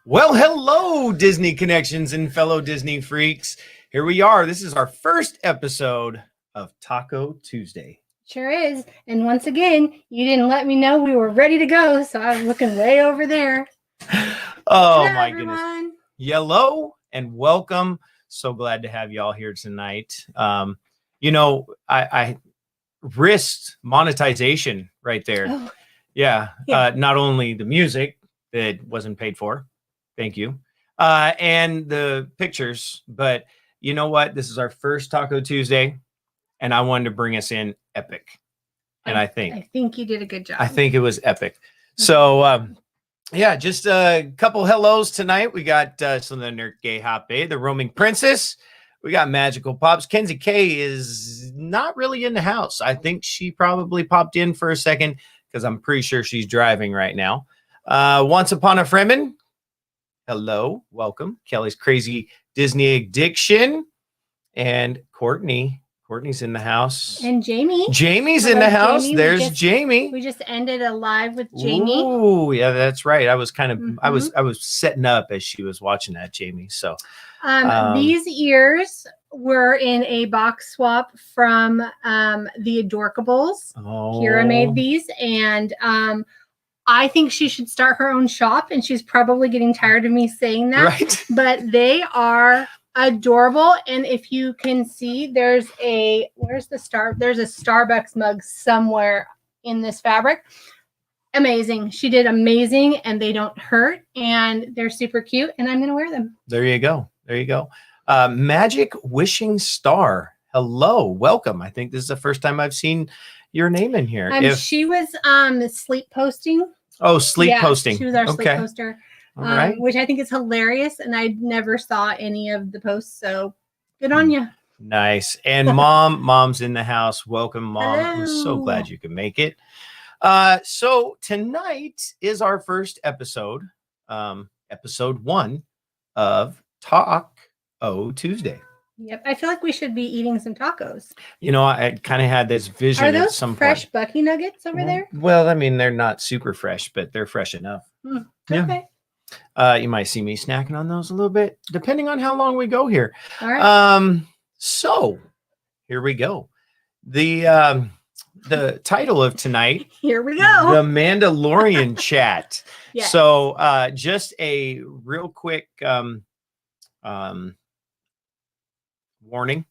Well, hello, Disney Connections and fellow Disney freaks. Here we are. This is our first episode of Taco Tuesday. Sure is. And once again, you didn't let me know we were ready to go, so I was looking way over there. Oh, Hello, my everyone. goodness. Hello and welcome. So glad to have y'all here tonight. I risked monetization right there. Oh, Yeah. Yeah. Not only the music that wasn't paid for. Thank you. And the pictures. But you know what? This is our first Taco Tuesday, and I wanted to bring us in epic. And I think you did a good job. I think it was epic. So, just a couple hellos tonight. We got Slender Gay Hape, the roaming princess. We got Magical Pops. Kenzie K is not really in the house. I think she probably popped in for a second because I'm pretty sure she's driving right now. Once Upon a Fremen. Hello, welcome. Kelly's Crazy Disney Addiction. And Courtney's in the house. And Jamie. Jamie's in the house. Jamie. There's Jamie. We just ended a live with Jamie. Oh, yeah, that's right. I was kind of I was setting up as she was watching that, Jamie. So these ears were in a box swap from the Adorkables. Kira made these, and I think she should start her own shop, and she's probably getting tired of me saying that. Right. But they are adorable, and if you can see, there's a Starbucks mug somewhere in this fabric. Amazing. She did amazing, and they don't hurt, and they're super cute, and I'm going to wear them. There you go. Magic Wishing Star. Hello, welcome. I think this is the first time I've seen your name in here. She was sleep posting. Oh, sleep posting. She was our sleep poster. All right. Which I think is hilarious, and I never saw any of the posts, so good on you. Nice. And mom's in the house. Welcome, Mom. Hello. I'm so glad you could make it. So tonight is our first episode, episode 1 of Taco Tuesday. Yep, I feel like we should be eating some tacos. You know, I kind of had this vision. Are those at some fresh point. Bucky nuggets over there? Well, I mean, they're not super fresh, but they're fresh enough. Okay. You might see me snacking on those a little bit, depending on how long we go here. All right. So here we go. The title of tonight. Here we go. The Mandalorian chat. Yes. So just a real quick warning.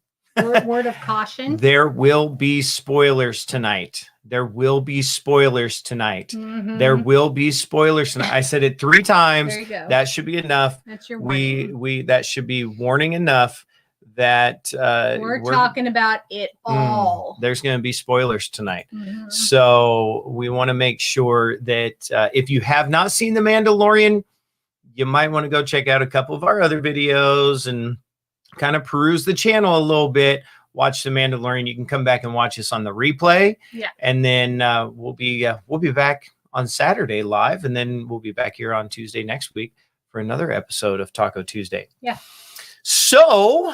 Word of caution. There will be spoilers tonight. There will be spoilers tonight. Mm-hmm. There will be spoilers tonight. I said it 3 times. There you go. That should be enough. That's your warning. We that should be warning enough that we're talking about it all. There's going to be spoilers tonight. Mm-hmm. So we want to make sure that if you have not seen The Mandalorian, you might want to go check out a couple of our other videos and kind of peruse the channel a little bit. Watch The Mandalorian. You can come back and watch us on the replay. Yeah. And then we'll be back on Saturday live, and then we'll be back here on Tuesday next week for another episode of Taco Tuesday. Yeah. So,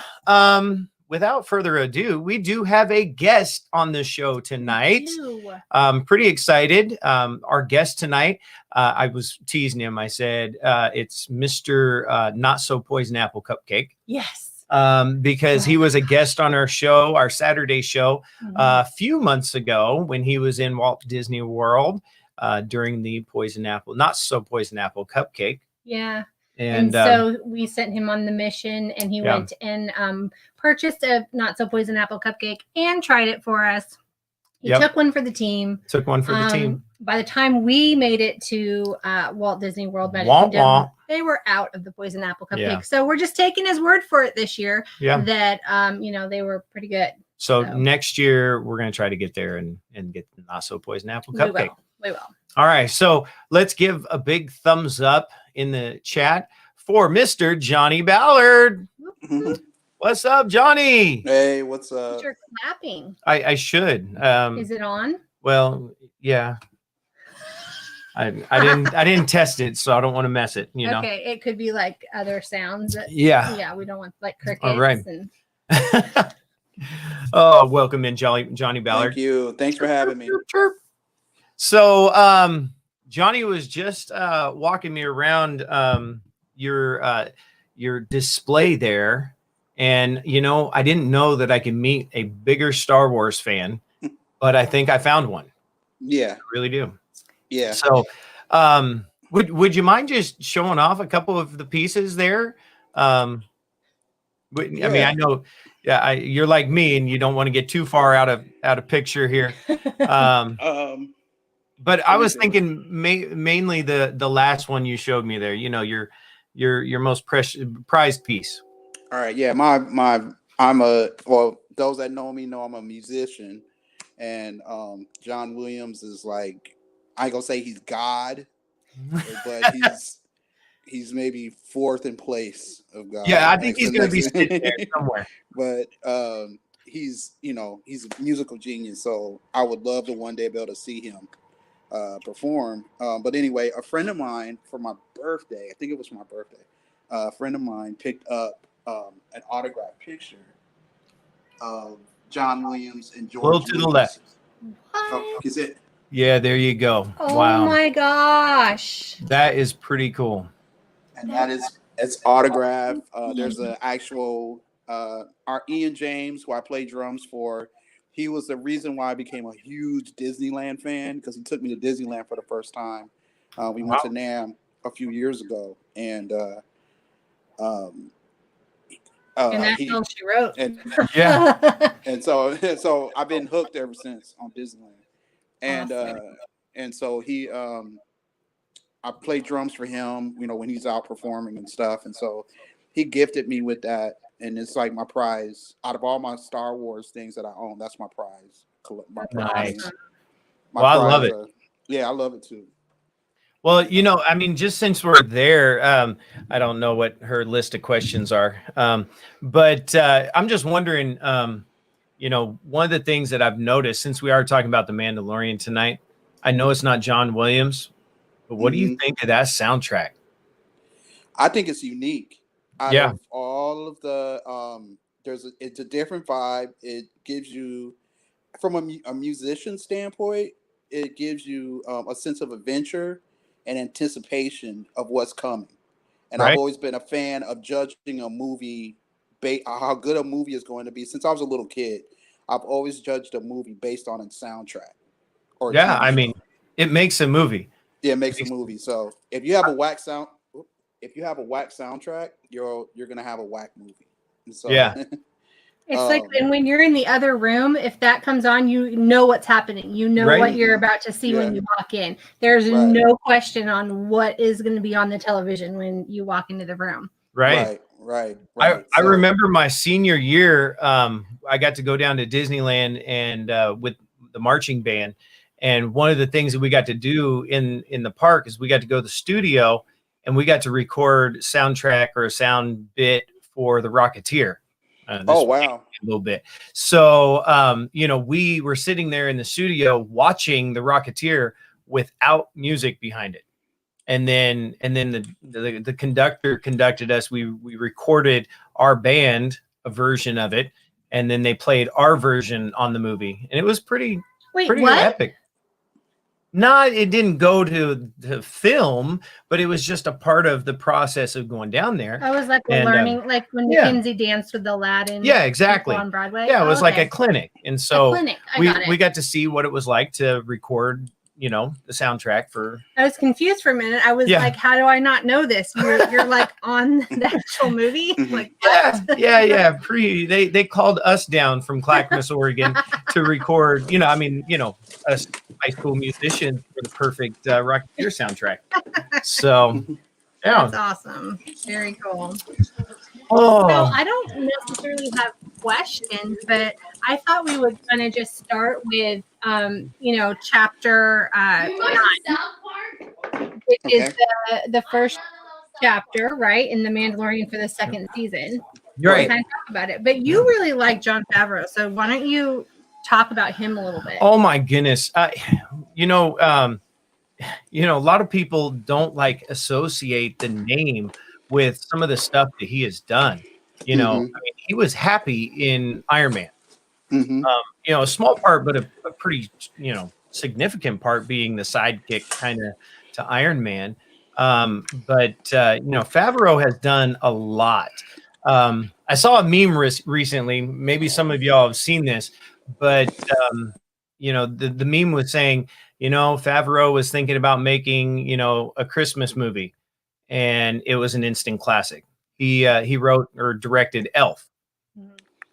without further ado, we do have a guest on the show tonight. I'm pretty excited. Our guest tonight, I was teasing him. I said, it's Mr. Not So Poison Apple Cupcake. Yes. Because he was a guest on our show, our Saturday show, a few months ago when he was in Walt Disney World during the Not So Poison Apple Cupcake. Yeah. And so we sent him on the mission, and he went and purchased a Not So Poison Apple Cupcake and tried it for us. He took one for the team. By the time we made it to Walt Disney World Magic Kingdom, they were out of the Poison Apple Cupcake. Yeah. So we're just taking his word for it this year that, they were pretty good. So next year, we're going to try to get there and get the Not So Poison Apple Cupcake. We will. All right. So let's give a big thumbs up in the chat for Mr. Johnny Ballard. What's up, Johnny? Hey, what's up? You're clapping. I should. Is it on? Well, yeah. I didn't test it, so I don't want to mess it. You know. Okay, it could be like other sounds. Yeah. We don't want like crickets. All right. And... Oh, welcome in, Johnny Ballard. Thank you. Thanks for having me. So, Johnny was just walking me around your display there, and I didn't know that I could meet a bigger Star Wars fan, but I think I found one. Yeah, I really do. Yeah. So, would you mind just showing off a couple of the pieces there? I mean, I know, you're like me, and you don't want to get too far out of picture here. But I was thinking mainly the last one you showed me there. Your most prized piece. All right. Yeah. Those that know me know I'm a musician, and John Williams is like, I ain't gonna say he's God, but he's maybe fourth in place of God. Yeah, I think he's gonna be sitting there somewhere. But he's a musical genius, so I would love to one day be able to see him perform. But anyway, a friend of mine for my birthday, I think it was my birthday, a friend of mine picked up an autographed picture of John Williams and George. A little to the left. Oh, is it? Yeah, there you go. Oh, wow. My gosh. That is pretty cool. And it's autographed. There's an actual our Ian James, who I play drums for. He was the reason why I became a huge Disneyland fan, because he took me to Disneyland for the first time. We went to NAMM a few years ago, and that's all she wrote. And so I've been hooked ever since on Disneyland, and awesome. And so he I play drums for him, when he's out performing and stuff, and so he gifted me with that. And it's like my prize out of all my Star Wars things that I own. That's my prize. Nice. I love it. Yeah, I love it too. Well, I mean, just since we're there, I don't know what her list of questions are, but I'm just wondering, one of the things that I've noticed since we are talking about the Mandalorian tonight, I know it's not John Williams, but what do you think of that soundtrack? I think it's unique. Out yeah. of all of the, it's a different vibe. It gives you, from a musician standpoint, it gives you a sense of adventure and anticipation of what's coming. And right. I've always been a fan of judging a movie, how good a movie is going to be. Since I was a little kid, I've always judged a movie based on its soundtrack. I mean, it makes a movie. Yeah, it makes a movie. So if you have a whack soundtrack, you're gonna have a whack movie. So, yeah. It's like when you're in the other room, if that comes on, you know what's happening. You know right. what you're about to see when you walk in. There's right. no question on what is going to be on the television when you walk into the room. Right. I remember my senior year, I got to go down to Disneyland and with the marching band. And one of the things that we got to do in the park is we got to go to the studio and we got to record soundtrack or a sound bit for The Rocketeer. Oh, wow. A little bit. So, we were sitting there in the studio watching The Rocketeer without music behind it. And then the conductor conducted us. We recorded our band, a version of it, and then they played our version on the movie. And it was pretty epic. No, it didn't go to the film, but it was just a part of the process of going down there. I was like learning, like when Mackenzie danced with Aladdin. Yeah, exactly. On Broadway. Yeah, it was like a clinic, and so we got to see what it was like to record, the soundtrack for. I was confused for a minute. I was like, "How do I not know this? You're like on the actual movie." Like, yeah. They called us down from Clackamas, Oregon, to record. Us high school musicians for the perfect Rocketeer soundtrack. So, yeah, that's awesome. Very cool. Oh, so I don't necessarily have questions, but I thought we would kind of just start with, chapter 9, which is the first chapter, right, in The Mandalorian for the second season. Right. Kind of talk about it, but you really like Jon Favreau, so why don't you talk about him a little bit? Oh my goodness. A lot of people don't associate the name with some of the stuff that he has done. I mean, he was happy in Iron Man. A small part, but a pretty, significant part being the sidekick kind of to Iron Man. But Favreau has done a lot. I saw a meme recently. Maybe some of y'all have seen this, but the meme was saying, Favreau was thinking about making, a Christmas movie, and it was an instant classic. He wrote or directed Elf.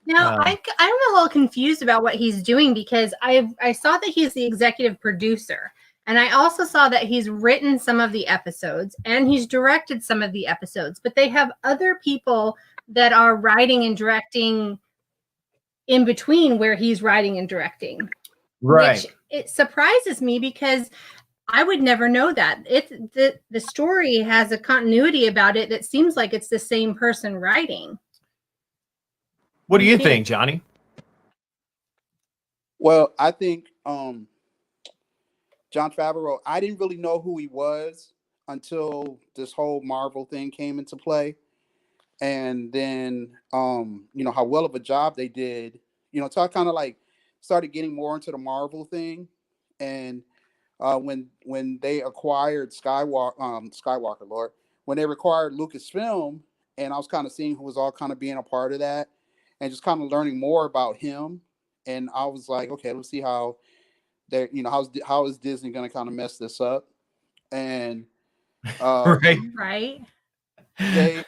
Now, I'm a little confused about what he's doing, because I saw that he's the executive producer, and I also saw that he's written some of the episodes and he's directed some of the episodes, but they have other people that are writing and directing in between where he's writing and directing. Right. Which it surprises me, because I would never know that. The story has a continuity about it that seems like it's the same person writing. What do you think, Johnny? Well, I think Jon Favreau, I didn't really know who he was until this whole Marvel thing came into play. And then, how well of a job they did, so I kind of like started getting more into the Marvel thing. And when they acquired Skywalker, Lord, when they acquired Lucasfilm, and I was kind of seeing who was all kind of being a part of that, and just kind of learning more about him. And I was like, okay, let's see how they're, how is Disney going to kind of mess this up? And right. They,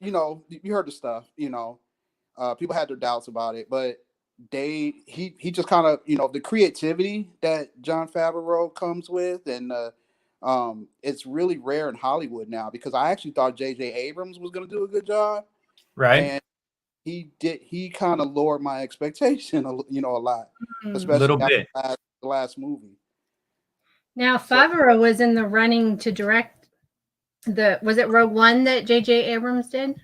you heard the stuff, people had their doubts about it, but he just kind of, the creativity that Jon Favreau comes with, and it's really rare in Hollywood now, because I actually thought J.J. Abrams was going to do a good job. Right. And he kind of lowered my expectation, a lot, especially a little bit. The last movie. Now, Favreau was in the running to direct was it Rogue One that J.J. Abrams did?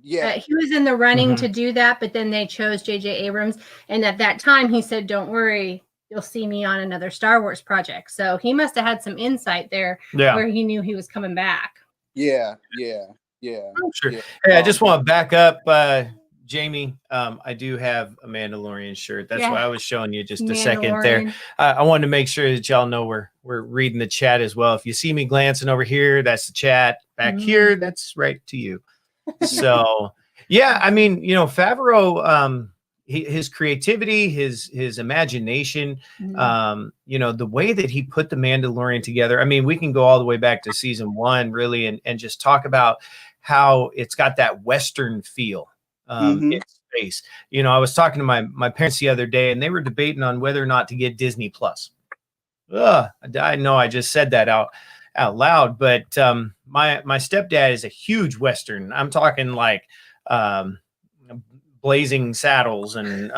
Yeah. He was in the running to do that, but then they chose J.J. Abrams. And at that time, he said, don't worry, you'll see me on another Star Wars project. So he must have had some insight there where he knew he was coming back. Yeah. Oh, sure. Yeah. Hey, I just want to back up, Jamie. I do have a Mandalorian shirt. That's why I was showing you just a second there. I wanted to make sure that y'all know we're reading the chat as well. If you see me glancing over here, that's the chat. Back here, that's right to you. So, yeah, I mean, Favreau, his creativity, his imagination, the way that he put the Mandalorian together. I mean, we can go all the way back to season 1, really, and just talk about how it's got that Western feel in space. I was talking to my parents the other day, and they were debating on whether or not to get Disney Plus. I know I just said that out loud, but my stepdad is a huge Western. I'm talking like Blazing Saddles and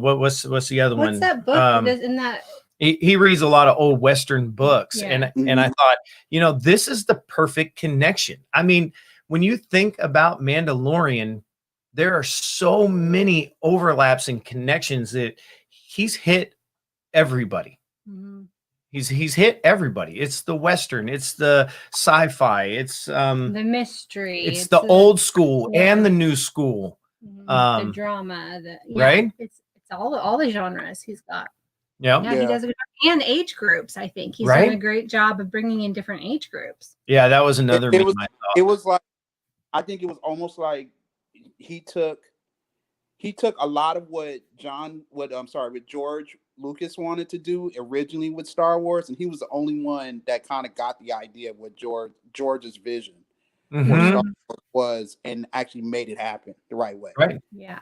what's the other one? What's that book? In that he reads a lot of old Western books, and I thought, this is the perfect connection. I mean, when you think about Mandalorian, there are so many overlaps and connections that he's hit everybody. He's hit everybody. It's the Western, it's the sci-fi, it's the mystery, it's the old school and the new school, the drama, right? It's all the genres he's got. Yeah, he does a good job. And age groups. I think he's doing a great job of bringing in different age groups. Yeah, that was another. It was like, I think it was almost like he took a lot of what George Lucas wanted to do originally with Star Wars, and he was the only one that kind of got the idea of what George's vision what Star Wars was, and actually made it happen the right way. Right. Yeah.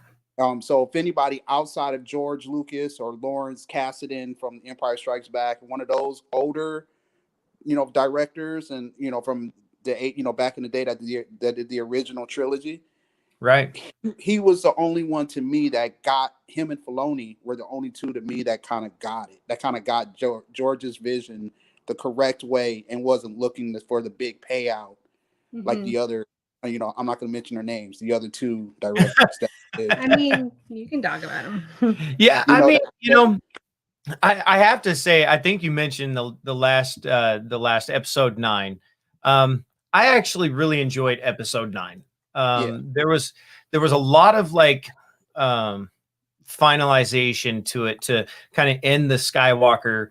So if anybody outside of George Lucas or Lawrence Kasdan from Empire Strikes Back, one of those older, directors, and from the back in the day that did the original trilogy, right? He was the only one to me that got him, and Filoni were the only two to me that kind of got it. That kind of got George's vision the correct way and wasn't looking for the big payout like the other. I'm not going to mention their names. The other two directors. I mean, you can talk about them. Yeah, I have to say, I think you mentioned the last episode 9. I actually really enjoyed episode 9. There was a lot of finalization to it to kind of end the Skywalker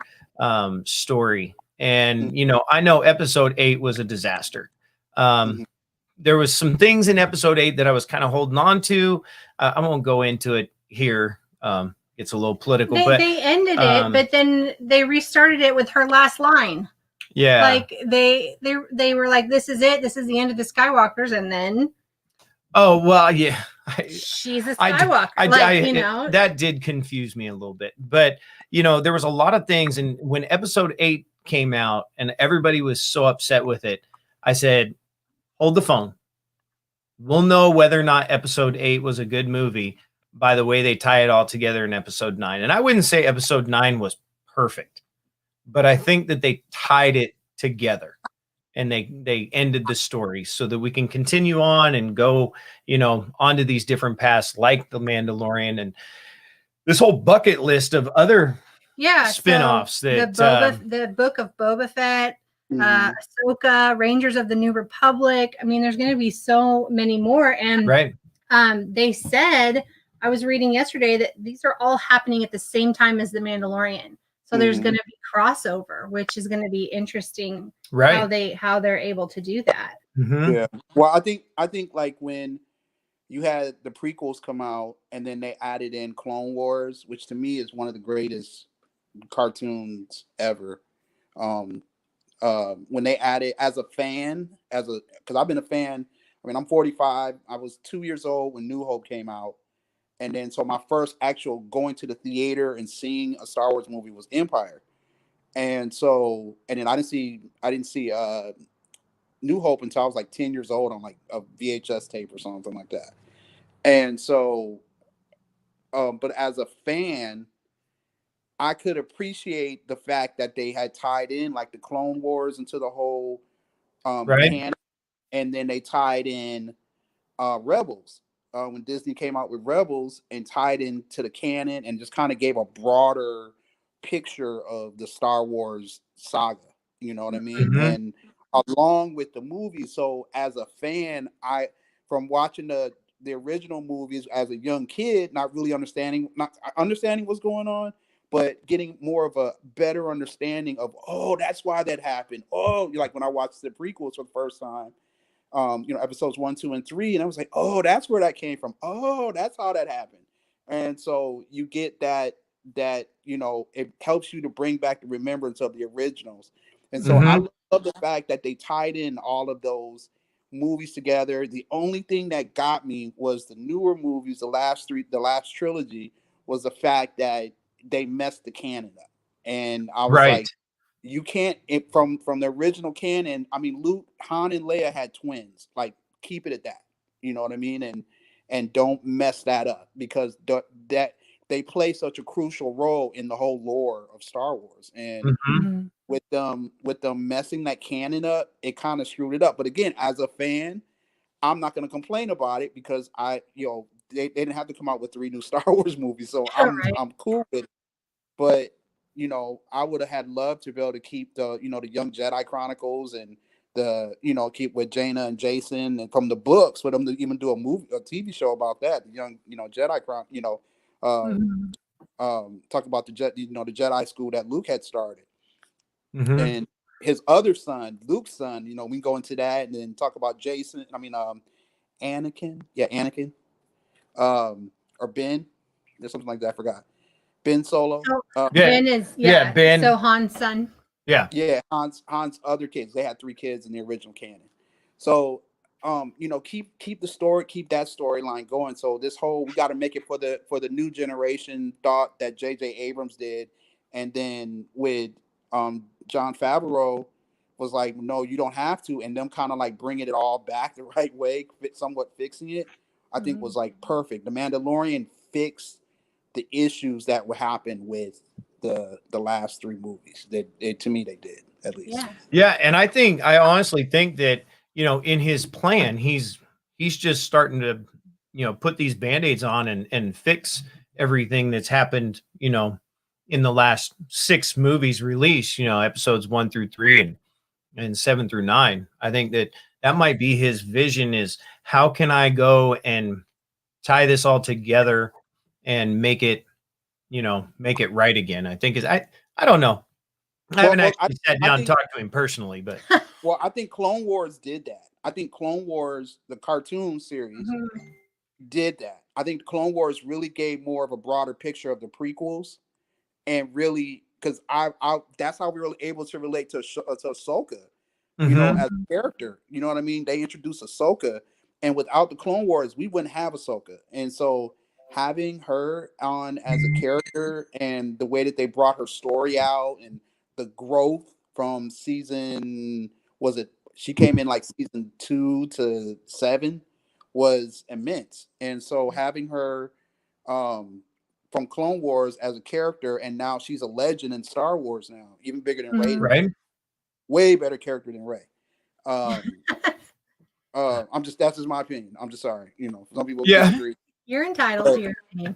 story. And, you know, I know episode 8 was a disaster. There was some things in episode 8 that I was kind of holding on to. I won't go into it here. It's a little political, but they ended it, but then they restarted it with her last line. Yeah. Like they were like, this is it. This is the end of the Skywalkers. And then. Oh, well, yeah. She's a Skywalker. You know, that did confuse me a little bit, but you know, there was a lot of things. And when episode 8 came out and everybody was so upset with it, I said, hold the phone. We'll know whether or not episode 8 was a good movie by the way they tie it all together in episode 9. And I wouldn't say episode 9 was perfect, but I think that they tied it together and they ended the story so that we can continue on and go, you know, onto these different paths like the Mandalorian and this whole bucket list of other spin-offs. So the book of Boba Fett, Ahsoka, Rangers of the New Republic. I mean, there's going to be so many more. And they said, I was reading yesterday that these are all happening at the same time as the Mandalorian. So there's going to be crossover, which is going to be interesting. Right. How they're able to do that. Yeah. Well, I think like when you had the prequels come out and then they added in Clone Wars, which to me is one of the greatest cartoons ever. When they added, as a fan, because I've been a fan. I mean, I'm 45. I was 2 years old when New Hope came out. And then, so my first actual going to the theater and seeing a Star Wars movie was Empire. And so, and then I didn't see New Hope until I was like 10 years old on like a VHS tape or something like that. And so, but as a fan, I could appreciate the fact that they had tied in like the Clone Wars into the whole canon, and then they tied in Rebels when Disney came out with Rebels and tied into the canon and just kind of gave a broader picture of the Star Wars saga. You know what I mean? And along with the movie. So as a fan, from watching the original movies as a young kid, not understanding what's going on, but getting more of a better understanding of, oh, that's why that happened. Oh, like when I watched the prequels for the first time, episodes 1, 2, and 3, and I was like, oh, that's where that came from. Oh, that's how that happened. And so you get that, it helps you to bring back the remembrance of the originals. And so I love the fact that they tied in all of those movies together. The only thing that got me was the newer movies, the last trilogy, was the fact that they messed the canon up. And I was like, you can't, from the original canon, I mean, Luke, Han, and Leia had twins. Like, keep it at that. You know what I mean? And don't mess that up, because that they play such a crucial role in the whole lore of Star Wars. And with them messing that canon up, it kind of screwed it up. But again, as a fan, I'm not going to complain about it, because they didn't have to come out with 3 new Star Wars movies, so I'm cool with it. But I would have had loved to be able to keep the the Young Jedi Chronicles and the keep with Jaina and Jason, and from the books for them to even do a TV show about that, the Young Jedi talk about the Jedi school that Luke had started, and his other son, Luke's son. We can go into that and then talk about Jason. I mean, Anakin, or Ben. There's something like that. I forgot. Ben Solo. Ben is Ben. So Han's son. Yeah, Han's other kids. They had 3 kids in the original canon. So keep the story, keep that storyline going. So this whole, we got to make it for the new generation thought that J.J. Abrams did, and then with John Favreau was like, no, you don't have to, and them kind of like bringing it all back the right way, somewhat fixing it, I think was like perfect. The Mandalorian fixed the issues that would happen with the last 3 movies. To me, they did, at least. Yeah, and I honestly think that in his plan, he's just starting to put these band-aids on and fix everything that's happened in the last 6 movies released, episodes 1 through 3 and 7 through 9. I think that might be his vision, is how can I go and tie this all together and make it right again. I think I don't know. I haven't actually sat down and talked to him personally, but well, I think Clone Wars did that. I think Clone Wars, the cartoon series, did that. I think Clone Wars really gave more of a broader picture of the prequels, and really, because I that's how we were able to relate to Ahsoka, you know, as a character. You know what I mean? They introduced Ahsoka, and without the Clone Wars, we wouldn't have Ahsoka. And so having her on as a character and the way that they brought her story out and the growth from season, was it, she came in like season 2 to 7, was immense. And so having her from Clone Wars as a character, and now she's a legend in Star Wars now, even bigger than Rey. Right. Way better character than Rey. That's just my opinion. I'm just sorry. You know, some people disagree. You're entitled to your opinion.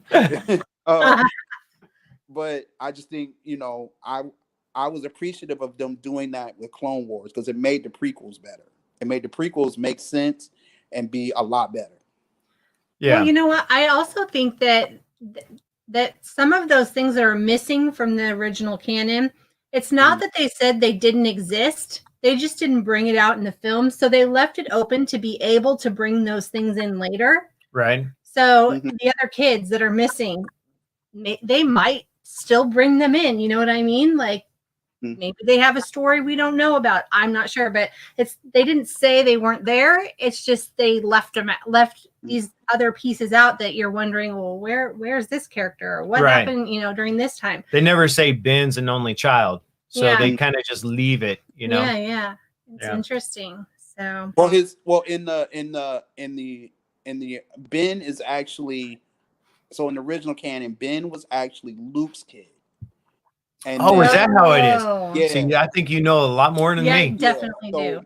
But I just think, you know, I was appreciative of them doing that with Clone Wars because it made the prequels better. It made the prequels make sense and be a lot better. Yeah. Well, you know what? I also think that some of those things that are missing from the original canon, it's not that they said they didn't exist. They just didn't bring it out in the film. So they left it open to be able to bring those things in later. Right. So the other kids that are missing, they might still bring them in. You know what I mean? Like, maybe they have a story we don't know about. I'm not sure, but they didn't say they weren't there. It's just they left these other pieces out that you're wondering, well, where's this character? Or what happened, you know, during this time? They never say Ben's an only child, so they kind of just leave it, you know. Yeah. It's interesting. So in the Ben is actually, so in the original canon, Ben was actually Luke's kid. And is that how it is? Yeah. See, I think you know a lot more than me. Definitely do.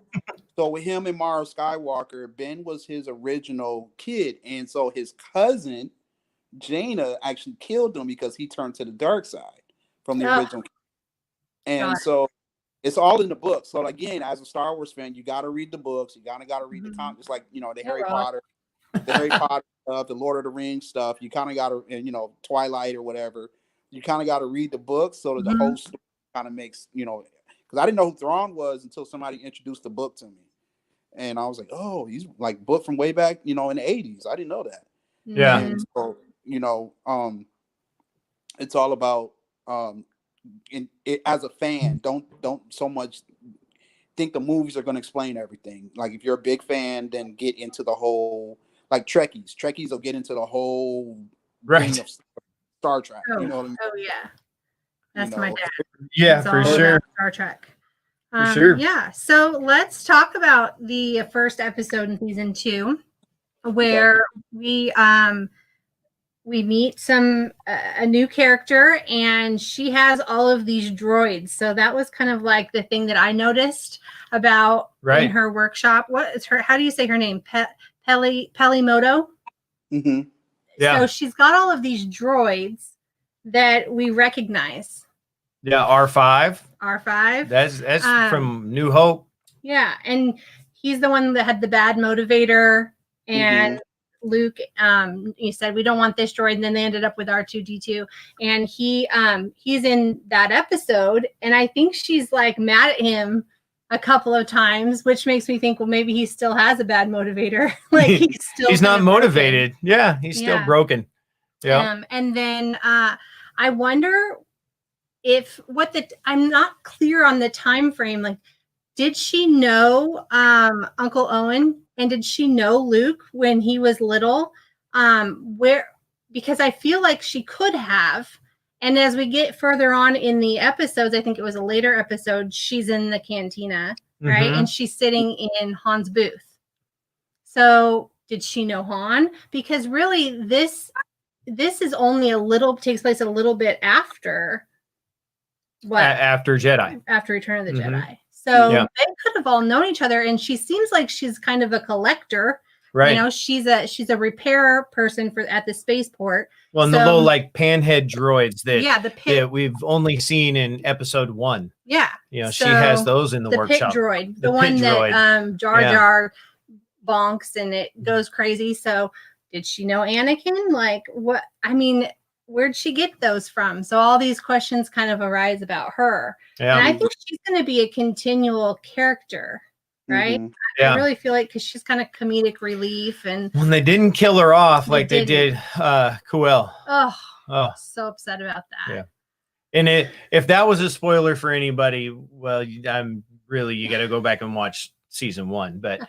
So with him and Mara Skywalker, Ben was his original kid. And so his cousin, Jaina, actually killed him because he turned to the dark side from the original. And so it's all in the book. So again, as a Star Wars fan, you got to read the books. You got to read the comics, like, you know, the Harry Potter stuff, the Lord of the Rings stuff. You kind of got to, and, you know, Twilight or whatever. You kind of got to read the books so that the whole story kind of makes, you know, because I didn't know who Thrawn was until somebody introduced the book to me. And I was like, oh, he's like book from way back, you know, in the 80s. I didn't know that. Yeah. And so, you know, it's all about, as a fan, don't so much think the movies are going to explain everything. Like if you're a big fan, then get into the whole, like Trekkies will get into the whole thing of Star Trek. You know what I mean? Oh yeah, that's my dad. Yeah, for sure. Star Trek. For sure. Yeah. So let's talk about the first episode in season 2, where we meet a new character, and she has all of these droids. So that was kind of like the thing that I noticed about in her workshop. What is how do you say her name? Pelimoto. Yeah. So she's got all of these droids that we recognize. Yeah, R5. That's from New Hope. Yeah, and he's the one that had the bad motivator, and Luke, he said, we don't want this droid, and then they ended up with R2-D2, and he's in that episode, and I think she's like mad at him a couple of times, which makes me think, well, maybe he still has a bad motivator. Like he's not motivated. Broken. Yeah, he's still broken. Yeah. And then I wonder I'm not clear on the time frame. Like, did she know Uncle Owen, and did she know Luke when he was little? Because I feel like she could have. And as we get further on in the episodes, I think it was a later episode, she's in the cantina, right? And she's sitting in Han's booth. So did she know Han? Because really this is only takes place a little bit after after Jedi. After Return of the Jedi. So they could have all known each other, and she seems like she's kind of a collector. Right. You know, she's a repair person at the spaceport. Well, and the little like panhead droids that we've only seen in episode 1. Yeah. You know, she has those in the workshop. Pit droid, the one that Jar Jar bonks and it goes crazy. So did she know Anakin? Like what? I mean, where'd she get those from? So all these questions kind of arise about her. Yeah. And I think she's going to be a continual character, right? Mm-hmm. I really feel like because she's kind of comedic relief. And when they didn't kill her off like they did Kuel. Oh, so upset about that. Yeah. And if that was a spoiler for anybody, well, you got to go back and watch season 1. But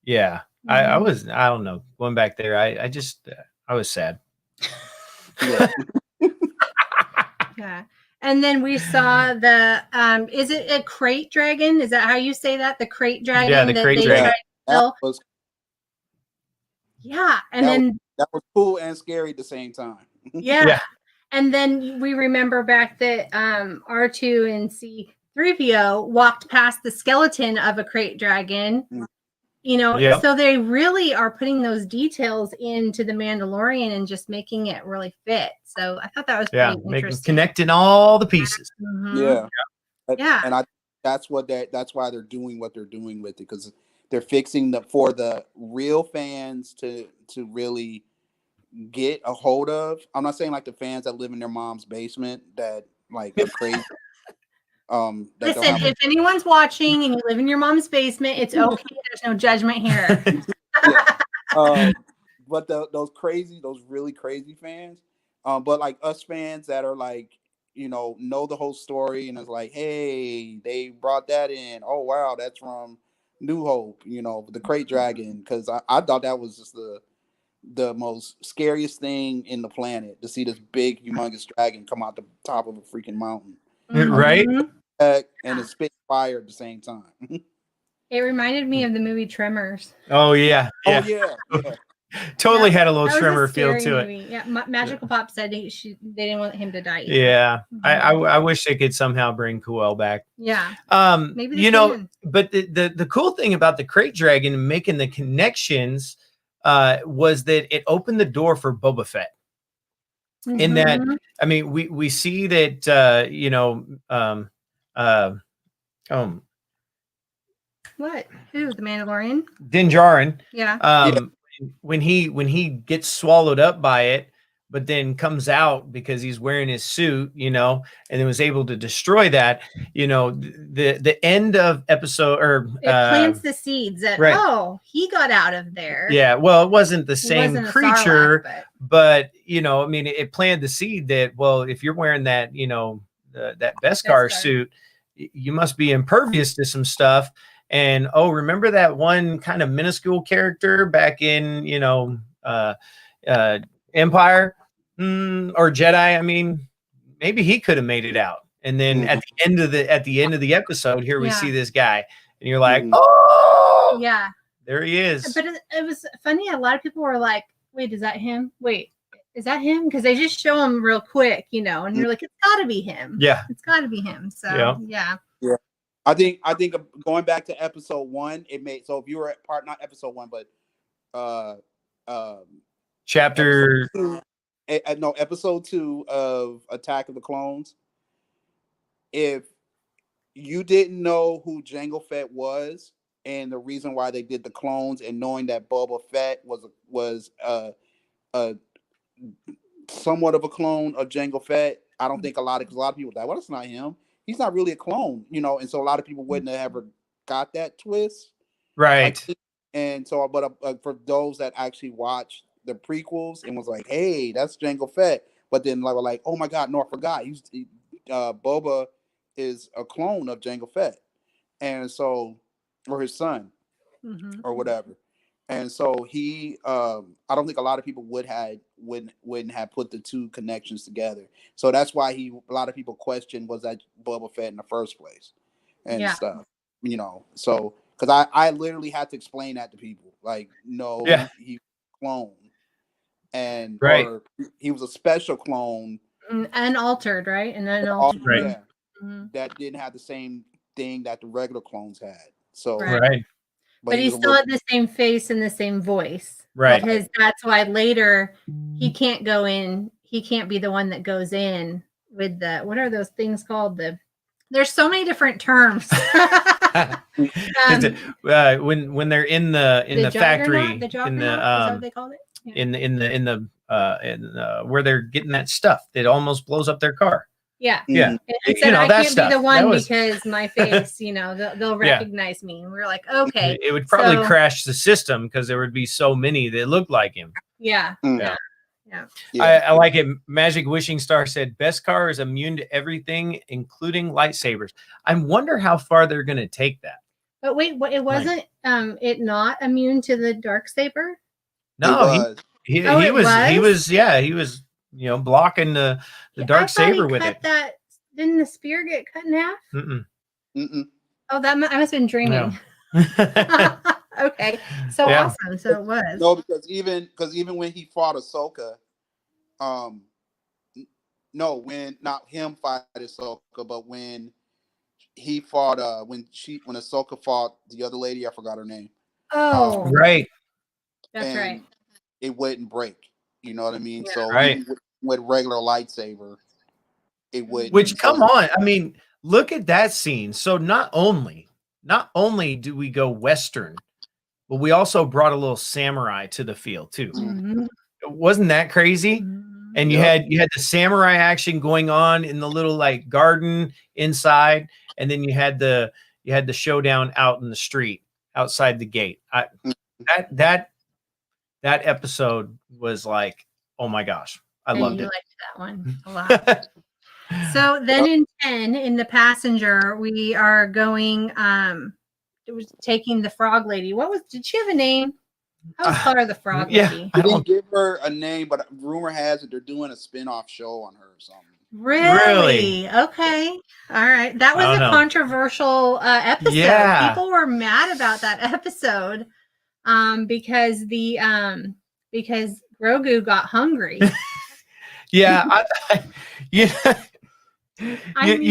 yeah, I don't know, going back there, I was sad. Yeah. And then we saw the is it a crate dragon? Is that how you say that? The crate dragon? Yeah, the crate dragon. Yeah. And that was cool and scary at the same time. Yeah. And then we remember back that R2 and C-3PO walked past the skeleton of a crate dragon. You know, so they really are putting those details into the Mandalorian and just making it really fit. So I thought that was pretty interesting. Connecting all the pieces. Yeah. And that's why they're doing what they're doing with it, because they're fixing for the real fans to really get a hold of. I'm not saying like the fans that live in their mom's basement that like are crazy. Listen, if anyone's watching and you live in your mom's basement, it's okay. There's no judgment here. But those really crazy fans, but like us fans that are like, you know the whole story, and it's like, hey, they brought that in. Oh wow, that's from New Hope. The crate dragon, because I thought that was just the most scariest thing in the planet, to see this big humongous dragon come out the top of a freaking mountain. Right? And it spit fire at the same time. It reminded me of the movie Tremors. Oh yeah. Oh yeah. Totally had a little Tremor feel to movie. Yeah, Magical Pop said they didn't want him to die either. Yeah, I wish they could somehow bring Kuel back. Yeah, maybe they can. But the cool thing about the crate dragon making the connections was that it opened the door for Boba Fett. In that, I mean, we see that what? Who? The Mandalorian? Din Djarin. Yeah. When he gets swallowed up by it, but then comes out because he's wearing his suit, and then was able to destroy that. The end of episode, or it plants the seeds that he got out of there. Yeah, well, it wasn't the same creature, but I mean, it planted the seed that, well, if you're wearing that, that Beskar suit, you must be impervious to some stuff. And remember that one kind of minuscule character back in Empire or Jedi? I mean, maybe he could have made it out. And then at the end of the episode, here we see this guy, and you're like, oh yeah, there he is. But it was funny. A lot of people were like, wait, is that him? Wait, is that him? Because they just show him real quick, and you're like, it's got to be him. Yeah, it's got to be him. So yeah. I think going back to episode 1, it made, so if you were at not episode 1, but chapter episode 2 of Attack of the Clones, if you didn't know who Jango Fett was and the reason why they did the clones, and knowing that Boba Fett was a somewhat of a clone of Jango Fett, I don't think a lot of people thought, well, that's not him. He's not really a clone, and so a lot of people wouldn't have ever got that twist, right? And so, but for those that actually watched the prequels and was like, "Hey, that's Jango Fett," but then like, we're like, "Oh my God, no, I forgot. Boba is a clone of Jango Fett," and so, or his son, or whatever. And so he, I don't think a lot of people wouldn't have put the two connections together. So that's why a lot of people question, was that Boba Fett in the first place, and stuff, So because I literally had to explain that to people, like, no, he clone, and or he was a special clone, unaltered, right? And then altered, right? That didn't have the same thing that the regular clones had. So right. But he still had the same face and the same voice. Right. Because that's why later he can't go in. He can't be the one that goes in with the, what are those things called? There's so many different terms. When they're in the factory, is that what they called it? in where they're getting that stuff that almost blows up their car. Yeah. Yeah. It said, I can't be the one because my face, they'll recognize me. And we're like, okay. It would probably crash the system because there would be so many that look like him. Yeah. Yeah. I like it. Magic Wishing Star said, best car is immune to everything, including lightsabers. I wonder how far they're going to take that. But wait, it wasn't it not immune to the dark saber? No, he was blocking the dark saber with it. Didn't the spear get cut in half? Oh, I must have been dreaming. Yeah. Okay, so awesome. So it was because even when he fought Ahsoka, when not him fight Ahsoka, but when he fought when Ahsoka fought the other lady, I forgot her name. Oh, right. That's right. It wouldn't break. You know what I mean? Yeah. So right. with regular lightsaber, it would. Which come on, I mean, look at that scene. So not only do we go Western, but we also brought a little samurai to the field too. Mm-hmm. Wasn't that crazy? Mm-hmm. And you had the samurai action going on in the little like garden inside, and then you had the showdown out in the street outside the gate. That episode was like, oh my gosh, I loved it. Liked that one a lot. So then in 10, in the passenger, we are going. It was taking the frog lady. Did she have a name? How was Clara the frog lady? I didn't give her a name, but rumor has it they're doing a spin-off show on her or something. Really? Okay. All right. That was a controversial episode. Yeah. People were mad about that episode because because Grogu got hungry. Yeah. You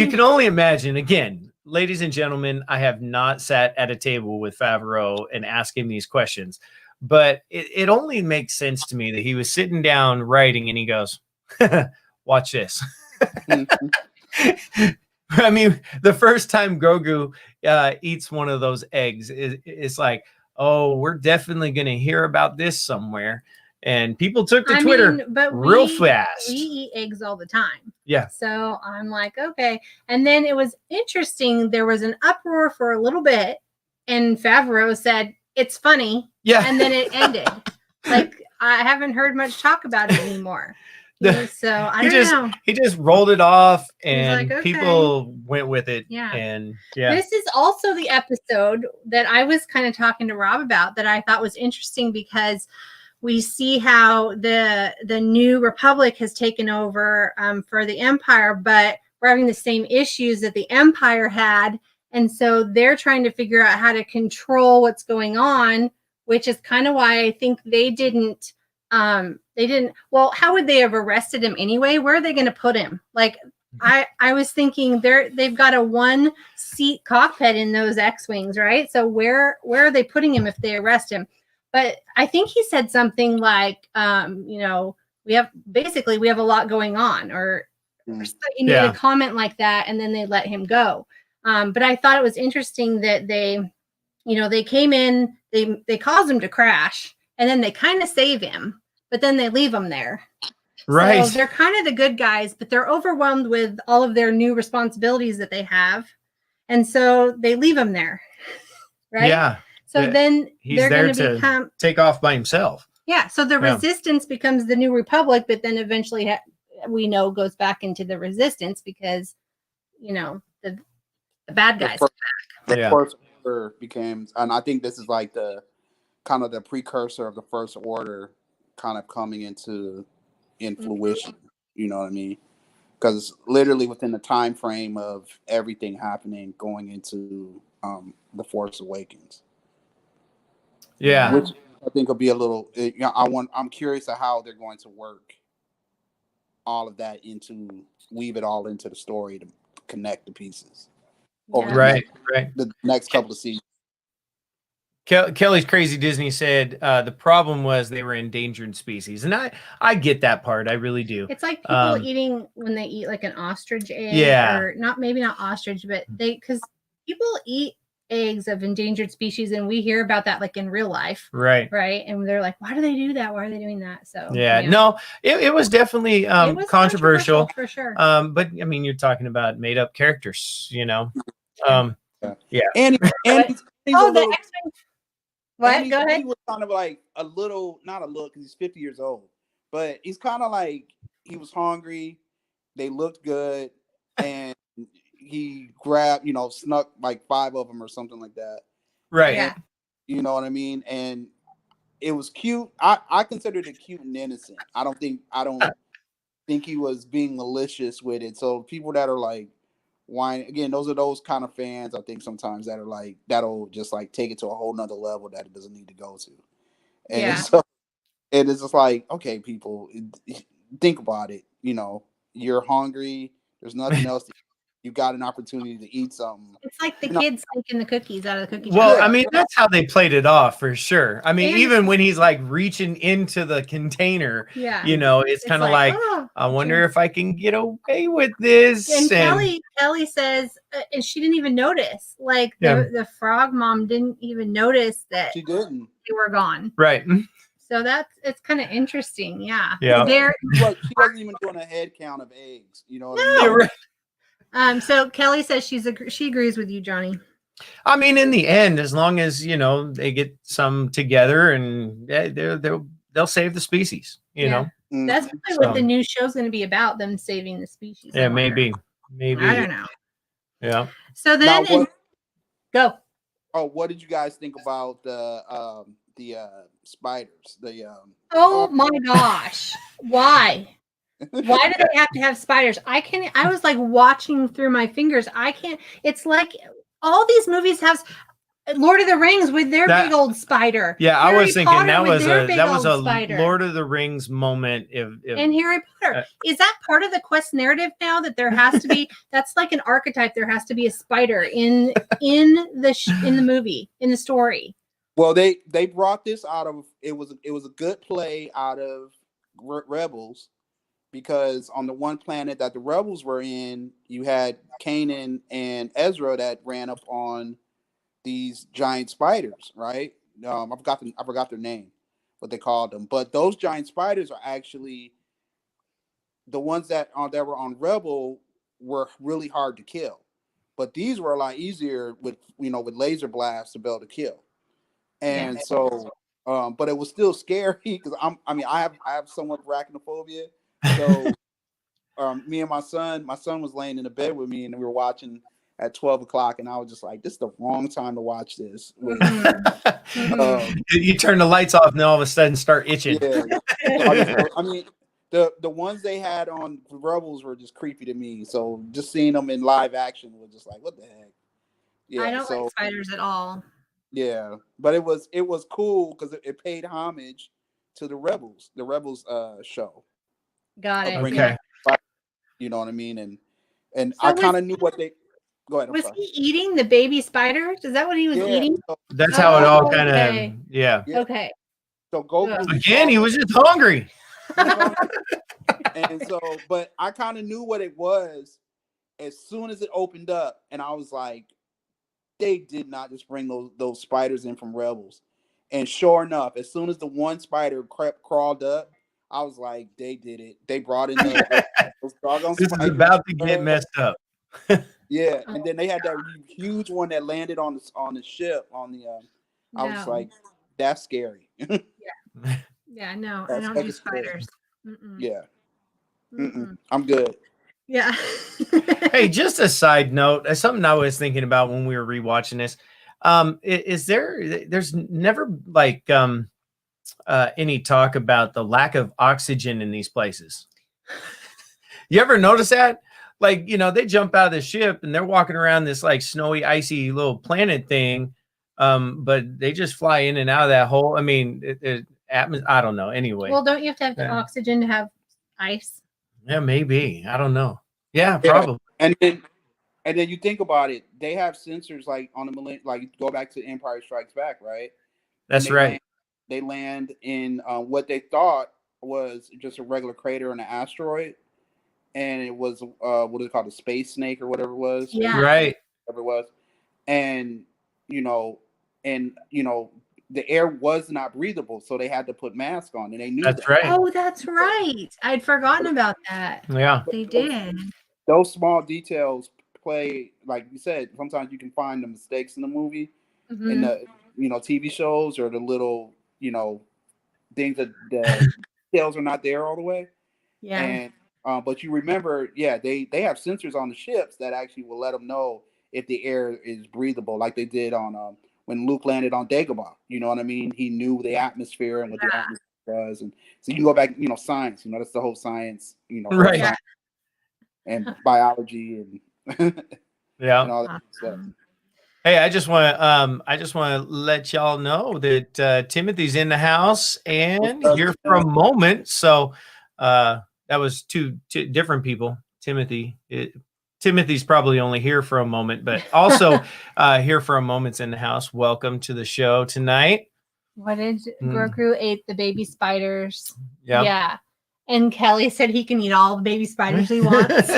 can only imagine. Again, ladies and gentlemen, I have not sat at a table with Favreau and asked him these questions, but it only makes sense to me that he was sitting down writing and he goes, watch this. I mean, the first time Grogu eats one of those eggs, it's like, oh, we're definitely going to hear about this somewhere. And people took to Twitter real fast. We eat eggs all the time. Yeah. So I'm like, okay. And then it was interesting. There was an uproar for a little bit. And Favreau said, it's funny. Yeah. And then it ended. Like, I haven't heard much talk about it anymore. So I don't know. He just rolled it off and people went with it. Yeah. And this is also the episode that I was kind of talking to Rob about that I thought was interesting because we see how the new Republic has taken over for the Empire, but we're having the same issues that the Empire had. And so they're trying to figure out how to control what's going on, which is kind of why I think they didn't, well, how would they have arrested him anyway? Where are they going to put him? Like, I was thinking they've got a 1-seat cockpit in those X-Wings, right? So where are they putting him if they arrest him? But I think he said something like, we have a lot going on, or he made a comment like that, and then they let him go. But I thought it was interesting that they came in, they caused him to crash, and then they kind of save him, but then they leave him there. Right. So they're kind of the good guys, but they're overwhelmed with all of their new responsibilities that they have. And so they leave him there. Right. Yeah. So then they're going to take off by himself. Yeah. So the Resistance becomes the new Republic, but then eventually we know goes back into the Resistance because, the bad guys. The First Order became, and I think this is like the kind of the precursor of the First Order kind of coming in fruition. You know what I mean? Because literally within the time frame of everything happening going into the Force Awakens. Yeah, which I think will be a little. I'm curious of how they're going to work all of that weave it all into the story to connect the pieces. Right. The next couple of seasons. Kelly's Crazy Disney said the problem was they were endangered species, and I get that part. I really do. It's like people eating when they eat like an ostrich egg, or maybe not ostrich, but because people eat eggs of endangered species, and we hear about that like in real life, right, and they're like, why do they do that? Why are they doing that? So no, it was definitely it was controversial for sure. But I mean, you're talking about made up characters, yeah. And he's the X-Men. What? Go ahead. He was kind of like a little, not a little, because he's 50 years old, but he's kind of like, he was hungry. They looked good, and he grabbed, snuck like 5 of them or something like that. Right. Yeah. You know what I mean? And it was cute. I considered it cute and innocent. I don't think he was being malicious with it. So people that are like, whine again, those are those kind of fans, I think, sometimes that are like, that'll just like take it to a whole nother level that it doesn't need to go to. And so it is just like, okay, people, think about it. You're hungry. There's nothing else. You got an opportunity to eat something. It's like the kids taking the cookies out of the cookie jar. Well, I mean, that's how they played it off for sure. I mean, even when he's like reaching into the container, it's kind of like, I wonder if I can get away with this. And Kelly says, and she didn't even notice. Like the frog mom didn't even notice that she didn't. They were gone. Right. So it's kind of interesting. Yeah. She wasn't even doing a head count of eggs. You know what I mean? So Kelly says she agrees with you, Johnny. I mean, in the end, as long as they get some together, and they'll save the species. That's probably what the new show's going to be about: them saving the species. Yeah, maybe. I don't know. Yeah. So then, go. Oh, what did you guys think about the spiders? Oh my gosh! Why? Why do they have to have spiders? I was like watching through my fingers. I can't. It's like all these movies have Lord of the Rings with their big old spider. Yeah, Harry I was thinking Potter that was a spider. Lord of the Rings moment. And Harry Potter, is that part of the quest narrative now that there has to be? That's like an archetype. There has to be a spider in the movie, in the story. Well, they brought this out of it was a good play out of Rebels. Because on the one planet that the rebels were in, you had Kanan and Ezra that ran up on these giant spiders, right? I forgot their name, what they called them. But those giant spiders are actually the ones that were on Rebel were really hard to kill. But these were a lot easier with laser blasts to be able to kill. And so, but it was still scary because I have somewhat arachnophobia. So me and my son was laying in the bed with me, and we were watching at 12 o'clock, and I was just like, this is the wrong time to watch this. You turn the lights off and then all of a sudden start itching. Yeah. I mean, the ones they had on the Rebels were just creepy to me. So just seeing them in live action was just like, what the heck? Yeah, I don't like spiders at all. Yeah, but it was cool because it paid homage to the Rebels show. Got it. Okay. You know what I mean? And so I kind of knew what they. Go ahead. Was he eating the baby spiders? Is that what he was eating? That's how it all kind of. Yeah. Okay. So Goku again. He was just hungry. And so, but I kind of knew what it was as soon as it opened up, and I was like, they did not just bring those spiders in from Rebels. And sure enough, as soon as the one spider crawled up, I was like, they did it. They brought in those doggone This spiders. is about to get messed up. Yeah, and then they had that huge one that landed on the ship on the. I was like, that's scary. Yeah, no, I don't do spiders. Yeah, I'm good. Yeah. Hey, just a side note, something I was thinking about when we were rewatching this. There's never like any talk about the lack of oxygen in these places. You ever notice that? Like, they jump out of the ship and they're walking around this like snowy, icy little planet thing. But they just fly in and out of that hole. I mean, I don't know. Anyway. Well, don't you have to have oxygen to have ice? Yeah, maybe. I don't know. Yeah, probably. And then you think about it, they have sensors like on the like go back to Empire Strikes Back, right? That's right. They land in what they thought was just a regular crater on an asteroid, and it was what is it called, a space snake or whatever it was. Yeah. Right. Whatever it was, and and the air was not breathable, so they had to put masks on, and they knew That's that. right. Oh, that's right. I'd forgotten about that. Yeah, they did. Those small details play, like you said. Sometimes you can find the mistakes in the movie, in the TV shows, or the little things that the details are not there all the way. Yeah. And but you remember, they have sensors on the ships that actually will let them know if the air is breathable, like they did on when Luke landed on Dagobah. You know what I mean? He knew the atmosphere and what the atmosphere was, and so you can go back, science. That's the whole science, right. science and biology and yeah, and all that stuff. Hey, I just want to let y'all know that Timothy's in the house and here for a moment. So that was two different people. Timothy's probably only here for a moment, but also here for a moment's in the house. Welcome to the show tonight. What did Grogu ate the baby spiders? Yep. Yeah. And Kelly said he can eat all the baby spiders he wants.